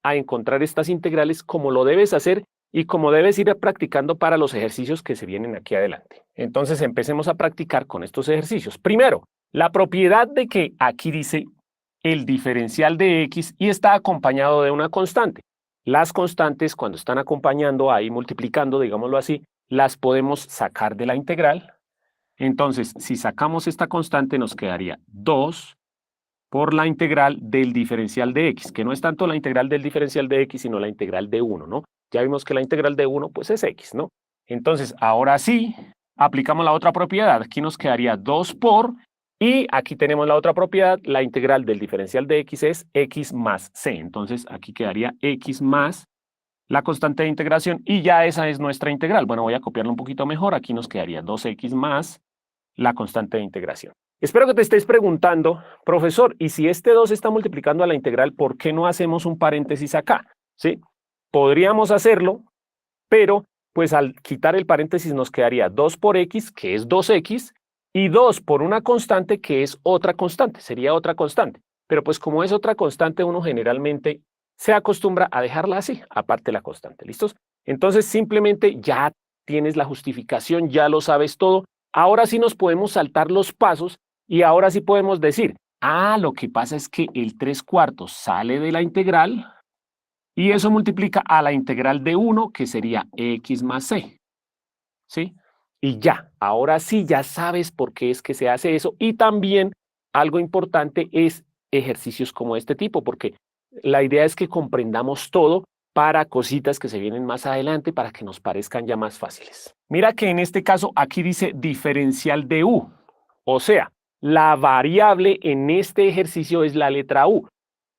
a encontrar estas integrales como lo debes hacer y como debes ir practicando para los ejercicios que se vienen aquí adelante. Entonces, empecemos a practicar con estos ejercicios. Primero, la propiedad de que aquí dice el diferencial de x y está acompañado de una constante. Las constantes, cuando están acompañando ahí, multiplicando, digámoslo así, las podemos sacar de la integral. Entonces, si sacamos esta constante, nos quedaría 2 por la integral del diferencial de x, que no es tanto la integral del diferencial de x, sino la integral de 1, ¿no? Ya vimos que la integral de 1, pues es x, ¿no? Entonces, ahora sí, aplicamos la otra propiedad. Aquí nos quedaría 2 por, y aquí tenemos la otra propiedad, la integral del diferencial de x es x más c. Entonces, aquí quedaría x más la constante de integración, y ya esa es nuestra integral. Bueno, voy a copiarlo un poquito mejor. Aquí nos quedaría 2x más la constante de integración. Espero que te estés preguntando, profesor, ¿y si este 2 está multiplicando a la integral, por qué no hacemos un paréntesis acá? ¿Sí? Podríamos hacerlo, pero pues al quitar el paréntesis nos quedaría 2 por x, que es 2x, y 2 por una constante, que es otra constante, sería otra constante. Pero pues como es otra constante, uno generalmente se acostumbra a dejarla así, aparte la constante, ¿listos? Entonces simplemente ya tienes la justificación, ya lo sabes todo. Ahora sí nos podemos saltar los pasos y ahora sí podemos decir, lo que pasa es que el 3/4 sale de la integral y eso multiplica a la integral de 1, que sería x más c, ¿sí? Y ya, ahora sí ya sabes por qué es que se hace eso. Y también algo importante es ejercicios como este tipo, porque la idea es que comprendamos todo para cositas que se vienen más adelante para que nos parezcan ya más fáciles. Mira que en este caso aquí dice diferencial de u, o sea, la variable en este ejercicio es la letra u.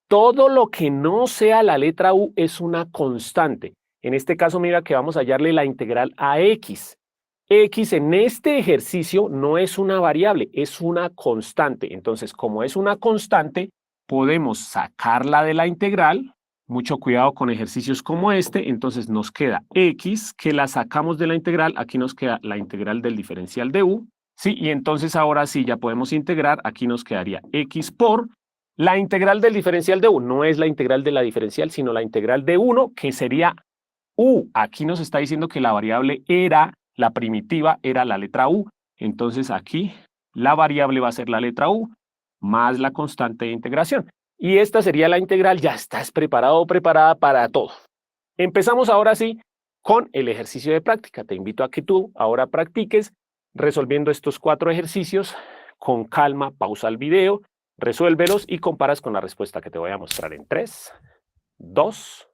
Todo lo que no sea la letra u es una constante. En este caso, mira que vamos a hallarle la integral a x. X en este ejercicio no es una variable, es una constante. Entonces, como es una constante, podemos sacarla de la integral. Mucho cuidado con ejercicios como este. Entonces nos queda x, que la sacamos de la integral. Aquí nos queda la integral del diferencial de u. ¿Sí? Y entonces ahora sí ya podemos integrar. Aquí nos quedaría x por la integral del diferencial de u. No es la integral de la diferencial, sino la integral de 1, que sería u. Aquí nos está diciendo que la variable era, la primitiva era la letra u. Entonces aquí la variable va a ser la letra u más la constante de integración. Y esta sería la integral. Ya estás preparado o preparada para todo. Empezamos ahora sí con el ejercicio de práctica. Te invito a que tú ahora practiques resolviendo estos 4 ejercicios con calma. Pausa el video, resuélvelos y comparas con la respuesta que te voy a mostrar en 3, 2,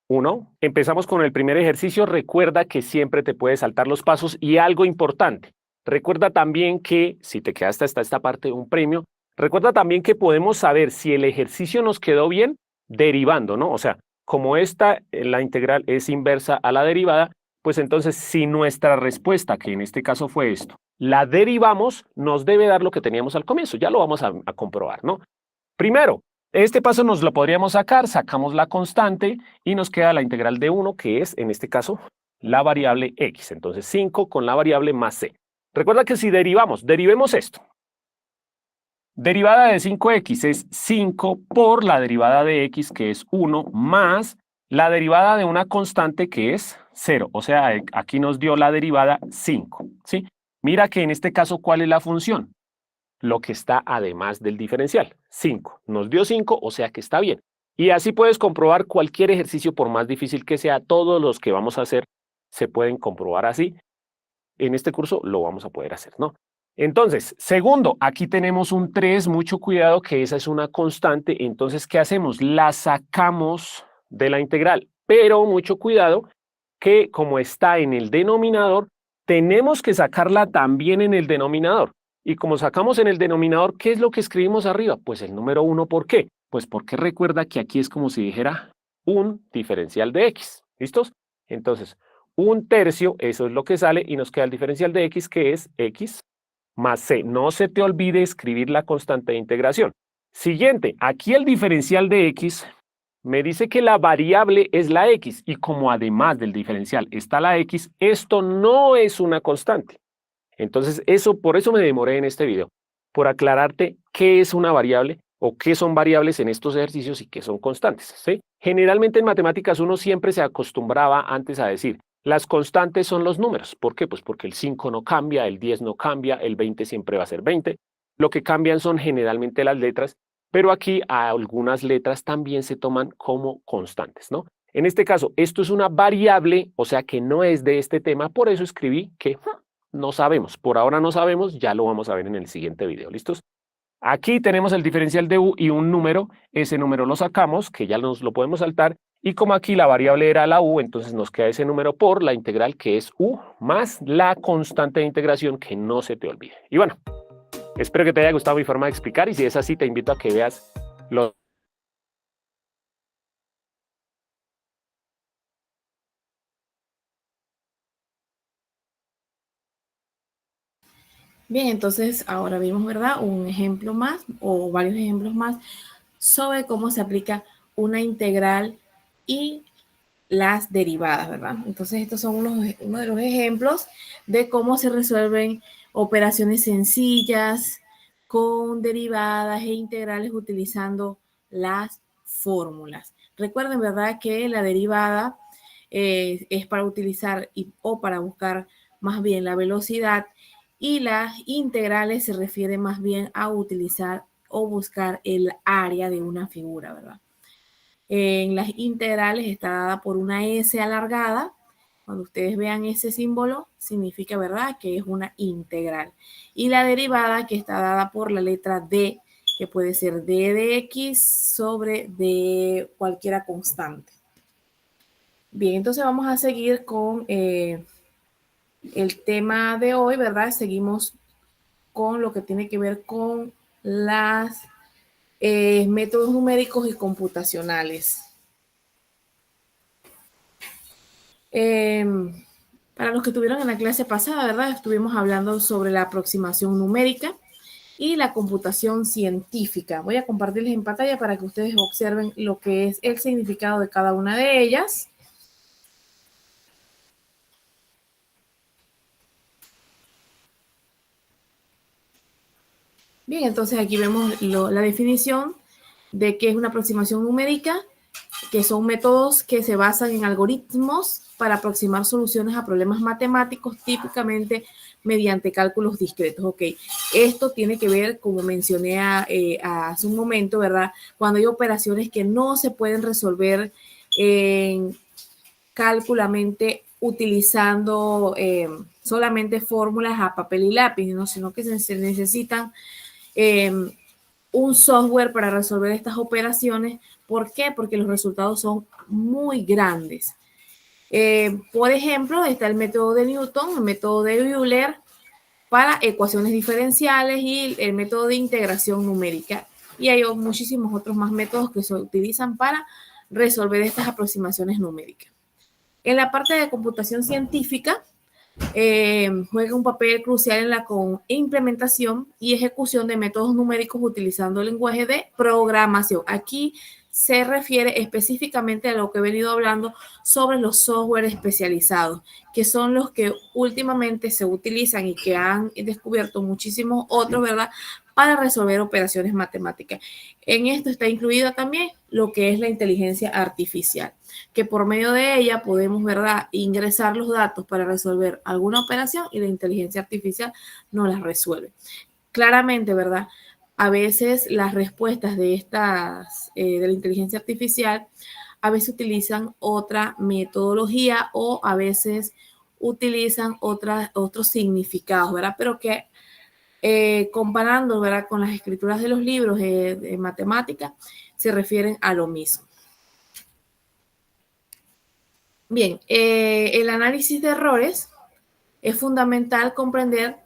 1. Empezamos con el primer ejercicio. Recuerda que siempre te puedes saltar los pasos y algo importante. Recuerda también que si te quedaste hasta esta parte un premio, recuerda también que podemos saber si el ejercicio nos quedó bien derivando, ¿no? O sea, como la integral es inversa a la derivada, pues entonces si nuestra respuesta, que en este caso fue esto, la derivamos, nos debe dar lo que teníamos al comienzo. Ya lo vamos a comprobar, ¿no? Primero, este paso nos lo podríamos sacar, sacamos la constante y nos queda la integral de 1, que es, en este caso, la variable x. Entonces, 5 con la variable más c. Recuerda que si derivemos esto. Derivada de 5x es 5 por la derivada de x, que es 1, más la derivada de una constante que es 0. O sea, aquí nos dio la derivada 5, ¿sí? Mira que en este caso, ¿cuál es la función? Lo que está además del diferencial, 5. Nos dio 5, o sea que está bien. Y así puedes comprobar cualquier ejercicio, por más difícil que sea. Todos los que vamos a hacer se pueden comprobar así. En este curso lo vamos a poder hacer, ¿no? Entonces, segundo, aquí tenemos un 3, mucho cuidado que esa es una constante. Entonces, ¿qué hacemos? La sacamos de la integral, pero mucho cuidado que como está en el denominador, tenemos que sacarla también en el denominador. Y como sacamos en el denominador, ¿qué es lo que escribimos arriba? Pues el número 1, ¿por qué? Pues porque recuerda que aquí es como si dijera un diferencial de x. ¿Listos? Entonces, 1/3, eso es lo que sale y nos queda el diferencial de x, que es x más c. No se te olvide escribir la constante de integración. Siguiente, aquí el diferencial de x me dice que la variable es la x y como además del diferencial está la x, esto no es una constante. Entonces, por eso me demoré en este video, por aclararte qué es una variable o qué son variables en estos ejercicios y qué son constantes, ¿sí? Generalmente en matemáticas uno siempre se acostumbraba antes a decir, las constantes son los números. ¿Por qué? Pues porque el 5 no cambia, el 10 no cambia, el 20 siempre va a ser 20. Lo que cambian son generalmente las letras, pero aquí algunas letras también se toman como constantes, ¿no? En este caso, esto es una variable, o sea que no es de este tema, por eso escribí que no sabemos. Por ahora no sabemos, ya lo vamos a ver en el siguiente video. ¿Listos? Aquí tenemos el diferencial de u y un número. Ese número lo sacamos, que ya nos lo podemos saltar. Y como aquí la variable era la u, entonces nos queda ese número por la integral, que es u, más la constante de integración, que no se te olvide. Y bueno, espero que te haya gustado mi forma de explicar. Y si es así, te invito a que veas los... Bien, entonces ahora vimos, ¿verdad? Un ejemplo más o varios ejemplos más sobre cómo se aplica una integral y las derivadas, ¿verdad? Entonces estos son uno de los ejemplos de cómo se resuelven operaciones sencillas con derivadas e integrales utilizando las fórmulas. Recuerden, ¿verdad? Que la derivada es para utilizar o para buscar más bien la velocidad, y las integrales se refiere más bien a utilizar o buscar el área de una figura, ¿verdad? En las integrales está dada por una S alargada. Cuando ustedes vean ese símbolo, significa, ¿verdad?, que es una integral. Y la derivada, que está dada por la letra D, que puede ser D de X sobre D cualquiera constante. Bien, entonces vamos a seguir con el tema de hoy, ¿verdad? Seguimos con lo que tiene que ver con los métodos numéricos y computacionales. Para los que estuvieron en la clase pasada, ¿verdad? Estuvimos hablando sobre la aproximación numérica y la computación científica. Voy a compartirles en pantalla para que ustedes observen lo que es el significado de cada una de ellas. Bien, entonces aquí vemos la definición de qué es una aproximación numérica, que son métodos que se basan en algoritmos para aproximar soluciones a problemas matemáticos, típicamente mediante cálculos discretos. Ok, esto tiene que ver, como mencioné hace un momento, ¿verdad? Cuando hay operaciones que no se pueden resolver cálculamente utilizando solamente fórmulas a papel y lápiz, ¿no? Sino que se necesitan un software para resolver estas operaciones. ¿Por qué? Porque los resultados son muy grandes. Por ejemplo, está el método de Newton, el método de Euler para ecuaciones diferenciales y el método de integración numérica. Y hay muchísimos otros más métodos que se utilizan para resolver estas aproximaciones numéricas. En la parte de computación científica, juega un papel crucial en la implementación y ejecución de métodos numéricos utilizando el lenguaje de programación. Aquí se refiere específicamente a lo que he venido hablando sobre los software especializados, que son los que últimamente se utilizan y que han descubierto muchísimos otros, ¿verdad?, para resolver operaciones matemáticas. En esto está incluida también lo que es la inteligencia artificial, que por medio de ella podemos, ¿verdad?, ingresar los datos para resolver alguna operación y la inteligencia artificial nos las resuelve. Claramente, ¿verdad?, a veces las respuestas de de la inteligencia artificial, a veces utilizan otra metodología o a veces utilizan otros significados, ¿verdad? Pero que comparando, ¿verdad?, con las escrituras de los libros de matemática, se refieren a lo mismo. Bien, el análisis de errores es fundamental comprender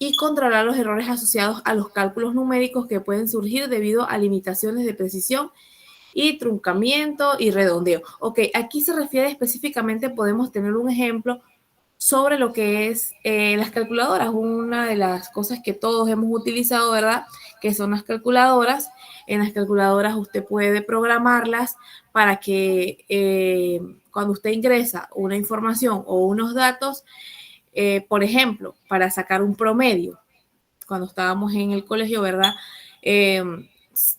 y controlar los errores asociados a los cálculos numéricos que pueden surgir debido a limitaciones de precisión y truncamiento y redondeo. Ok, aquí se refiere específicamente, podemos tener un ejemplo sobre lo que es las calculadoras. Una de las cosas que todos hemos utilizado, ¿verdad?, que son las calculadoras. En las calculadoras usted puede programarlas para que cuando usted ingresa una información o unos datos, por ejemplo, para sacar un promedio, cuando estábamos en el colegio, ¿verdad?,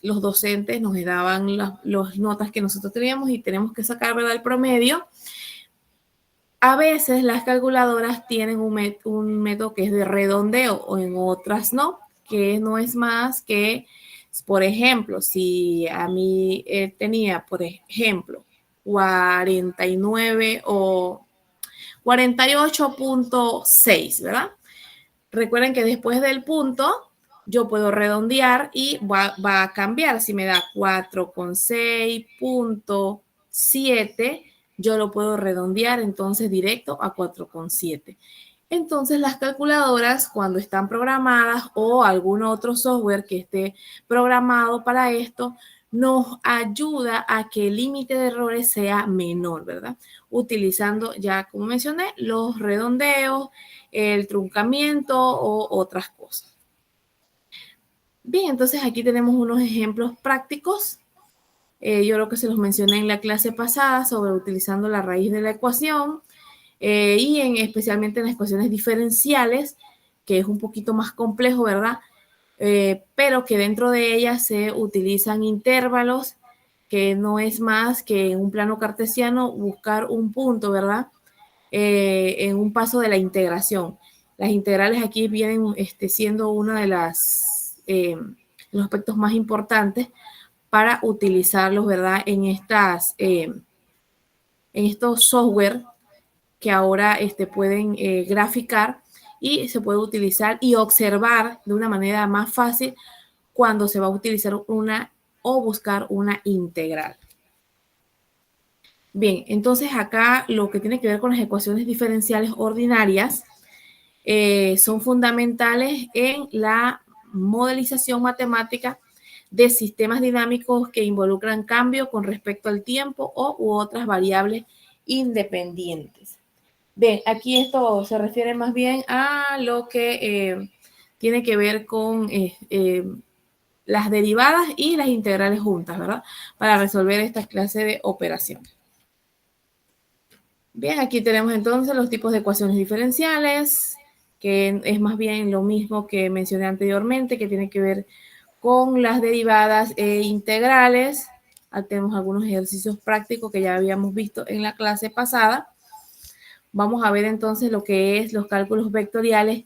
los docentes nos daban las notas que nosotros teníamos y tenemos que sacar, ¿verdad?, el promedio. A veces las calculadoras tienen un método que es de redondeo o en otras no, que no es más que, por ejemplo, si a mí tenía, por ejemplo, 49 o 48.6, ¿verdad? Recuerden que después del punto yo puedo redondear y va a cambiar. Si me da 4,6.7, yo lo puedo redondear entonces directo a 4,7. Entonces las calculadoras, cuando están programadas o algún otro software que esté programado para esto, nos ayuda a que el límite de errores sea menor, ¿verdad? Utilizando, ya como mencioné, los redondeos, el truncamiento o otras cosas. Bien, entonces aquí tenemos unos ejemplos prácticos. Yo creo que se los mencioné en la clase pasada sobre utilizando la raíz de la ecuación y especialmente en las ecuaciones diferenciales, que es un poquito más complejo, ¿verdad? Pero que dentro de ellas se utilizan intervalos, que no es más que en un plano cartesiano buscar un punto, ¿verdad?, en un paso de la integración. Las integrales aquí vienen siendo uno de los aspectos más importantes para utilizarlos, ¿verdad?, en estos software que ahora pueden graficar y se puede utilizar y observar de una manera más fácil cuando se va a utilizar o buscar una integral. Bien, entonces acá lo que tiene que ver con las ecuaciones diferenciales ordinarias, son fundamentales en la modelización matemática de sistemas dinámicos que involucran cambio con respecto al tiempo u otras variables independientes. Bien, aquí esto se refiere más bien a lo que tiene que ver con las derivadas y las integrales juntas, ¿verdad? Para resolver esta clase de operaciones. Bien, aquí tenemos entonces los tipos de ecuaciones diferenciales, que es más bien lo mismo que mencioné anteriormente, que tiene que ver con las derivadas e integrales. Aquí tenemos algunos ejercicios prácticos que ya habíamos visto en la clase pasada. Vamos a ver entonces lo que es los cálculos vectoriales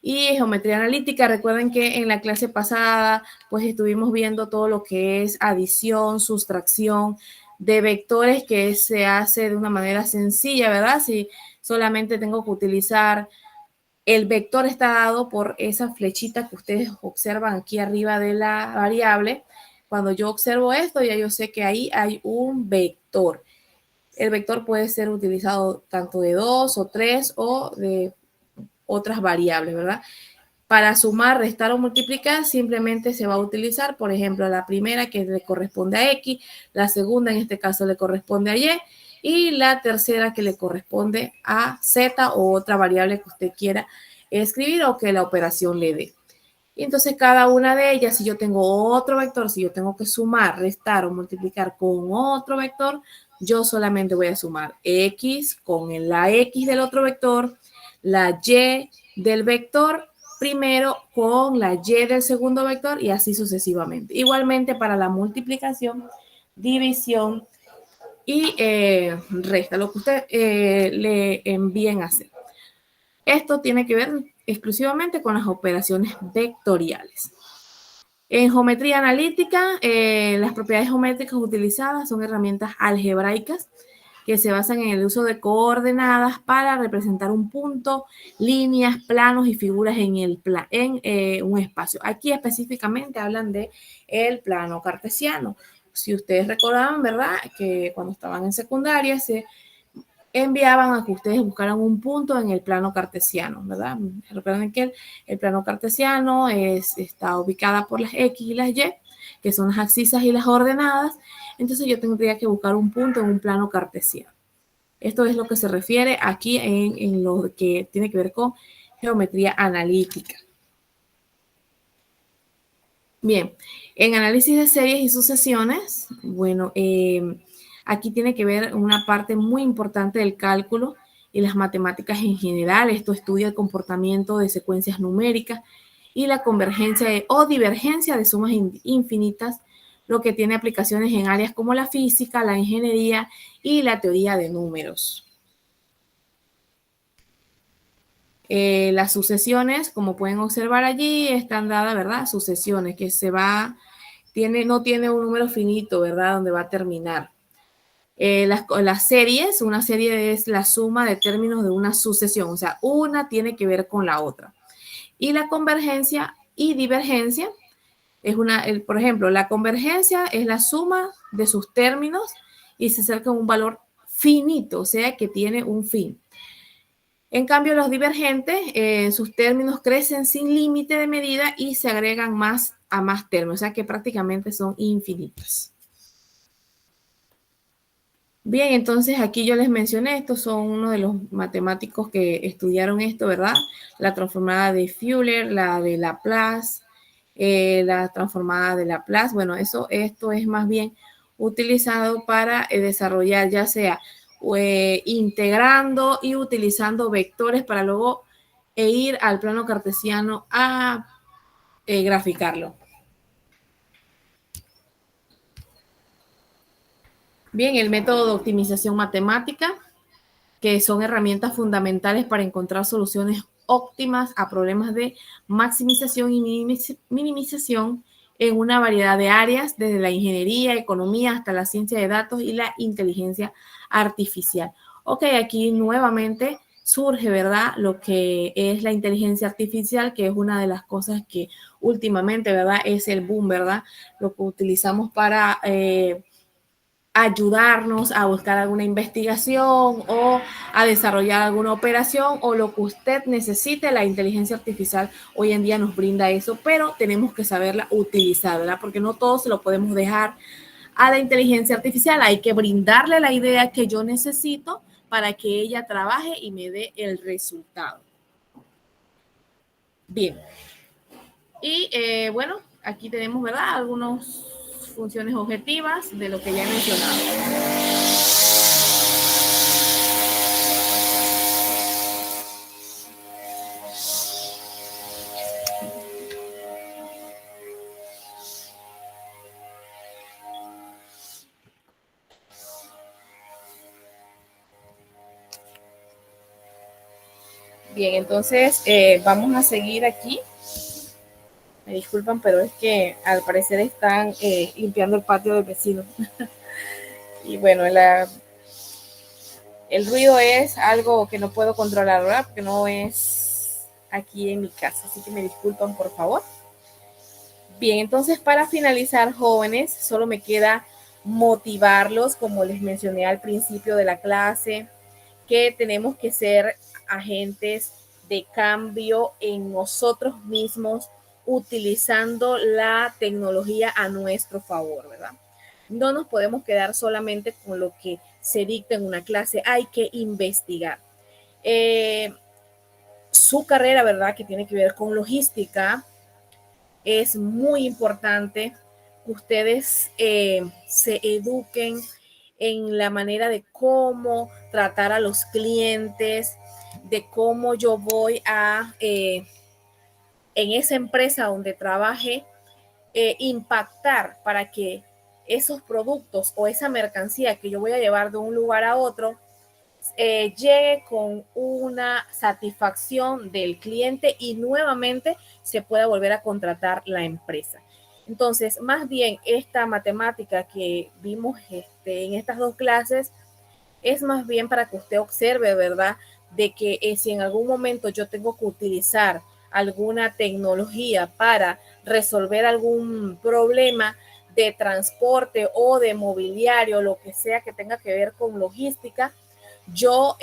y geometría analítica. Recuerden que en la clase pasada pues estuvimos viendo todo lo que es adición, sustracción de vectores, que se hace de una manera sencilla, ¿verdad? Si solamente tengo que utilizar el vector, está dado por esa flechita que ustedes observan aquí arriba de la variable. Cuando yo observo esto, ya yo sé que ahí hay un vector. El vector puede ser utilizado tanto de 2 o 3 o de otras variables, ¿verdad? Para sumar, restar o multiplicar, simplemente se va a utilizar, por ejemplo, la primera que le corresponde a X, la segunda en este caso le corresponde a Y la tercera que le corresponde a Z o otra variable que usted quiera escribir o que la operación le dé. Y entonces cada una de ellas, si yo tengo otro vector, si yo tengo que sumar, restar o multiplicar con otro vector, yo solamente voy a sumar X con la X del otro vector, la Y del vector primero con la Y del segundo vector y así sucesivamente. Igualmente para la multiplicación, división y resta, lo que usted le envíen a hacer. Esto tiene que ver exclusivamente con las operaciones vectoriales. En geometría analítica, las propiedades geométricas utilizadas son herramientas algebraicas que se basan en el uso de coordenadas para representar un punto, líneas, planos y figuras en un espacio. Aquí específicamente hablan de el plano cartesiano. Si ustedes recordaban, ¿verdad?, que cuando estaban en secundaria se enviaban a que ustedes buscaran un punto en el plano cartesiano, ¿verdad? Recuerden que el plano cartesiano está ubicada por las X y las Y, que son las abscisas y las ordenadas. Entonces yo tendría que buscar un punto en un plano cartesiano. Esto es lo que se refiere aquí en lo que tiene que ver con geometría analítica. Bien, en análisis de series y sucesiones, bueno, aquí tiene que ver una parte muy importante del cálculo y las matemáticas en general. Esto estudia el comportamiento de secuencias numéricas y la convergencia o divergencia de sumas infinitas, lo que tiene aplicaciones en áreas como la física, la ingeniería y la teoría de números. Las sucesiones, como pueden observar allí, están dadas, ¿verdad? Sucesiones, que no tiene un número finito, ¿verdad?, donde va a terminar. Las series, una serie es la suma de términos de una sucesión, o sea, una tiene que ver con la otra. Y la convergencia y divergencia es por ejemplo, la convergencia es la suma de sus términos y se acerca a un valor finito, o sea, que tiene un fin. En cambio, los divergentes, sus términos crecen sin límite de medida y se agregan a más términos, o sea que prácticamente son infinitas. Bien, entonces aquí yo les mencioné, estos son uno de los matemáticos que estudiaron esto, ¿verdad? La transformada de Fuller, la de Laplace, la transformada de Laplace. Bueno, esto es más bien utilizado para desarrollar ya sea integrando y utilizando vectores para luego ir al plano cartesiano a graficarlo. Bien, el método de optimización matemática, que son herramientas fundamentales para encontrar soluciones óptimas a problemas de maximización y minimización en una variedad de áreas, desde la ingeniería, economía, hasta la ciencia de datos y la inteligencia artificial. Ok, aquí nuevamente surge, ¿verdad?, lo que es la inteligencia artificial, que es una de las cosas que últimamente, ¿verdad?, es el boom, ¿verdad?, lo que utilizamos para ayudarnos a buscar alguna investigación o a desarrollar alguna operación o lo que usted necesite. La inteligencia artificial hoy en día nos brinda eso, pero tenemos que saberla utilizar, ¿verdad? Porque no todo se lo podemos dejar a la inteligencia artificial. Hay que brindarle la idea que yo necesito para que ella trabaje y me dé el resultado. Bien. Y bueno, aquí tenemos, ¿verdad?, algunas funciones objetivas de lo que ya he mencionado. Bien, entonces vamos a seguir aquí. Me disculpan, pero es que al parecer están limpiando el patio del vecino. Y bueno, el ruido es algo que no puedo controlar, ¿verdad? Porque no es aquí en mi casa, así que me disculpan, por favor. Bien, entonces para finalizar, jóvenes, solo me queda motivarlos, como les mencioné al principio de la clase, que tenemos que ser agentes de cambio en nosotros mismos, utilizando la tecnología a nuestro favor, ¿verdad? No nos podemos quedar solamente con lo que se dicta en una clase, hay que investigar. Su carrera, ¿verdad?, que tiene que ver con logística, es muy importante que ustedes se eduquen en la manera de cómo tratar a los clientes, de cómo yo voy a, en esa empresa donde trabaje, impactar para que esos productos o esa mercancía que yo voy a llevar de un lugar a otro llegue con una satisfacción del cliente y nuevamente se pueda volver a contratar la empresa. Entonces, más bien esta matemática que vimos en estas dos clases es más bien para que usted observe, ¿verdad?, de que si en algún momento yo tengo que utilizar alguna tecnología para resolver algún problema de transporte o de mobiliario, lo que sea que tenga que ver con logística, yo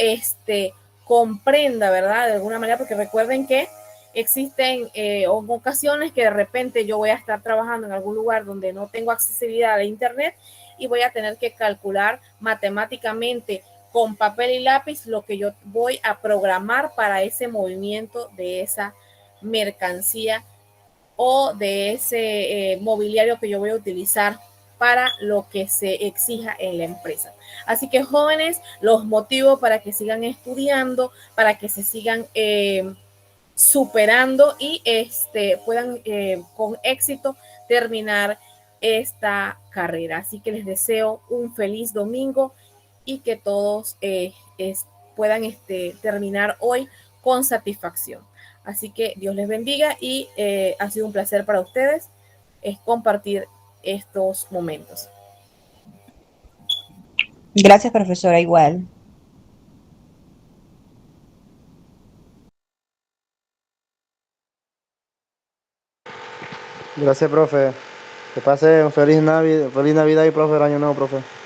comprenda, ¿verdad?, de alguna manera, porque recuerden que existen ocasiones que de repente yo voy a estar trabajando en algún lugar donde no tengo accesibilidad a internet y voy a tener que calcular matemáticamente con papel y lápiz lo que yo voy a programar para ese movimiento de esa mercancía o de ese mobiliario que yo voy a utilizar para lo que se exija en la empresa. Así que, jóvenes, los motivo para que sigan estudiando, para que se sigan superando y puedan con éxito terminar esta carrera. Así que les deseo un feliz domingo y que todos puedan terminar hoy con satisfacción. Así que Dios les bendiga y ha sido un placer para ustedes compartir estos momentos. Gracias, profesora, igual. Gracias, profe. Que pase un feliz Navidad y profe, el año nuevo, profe.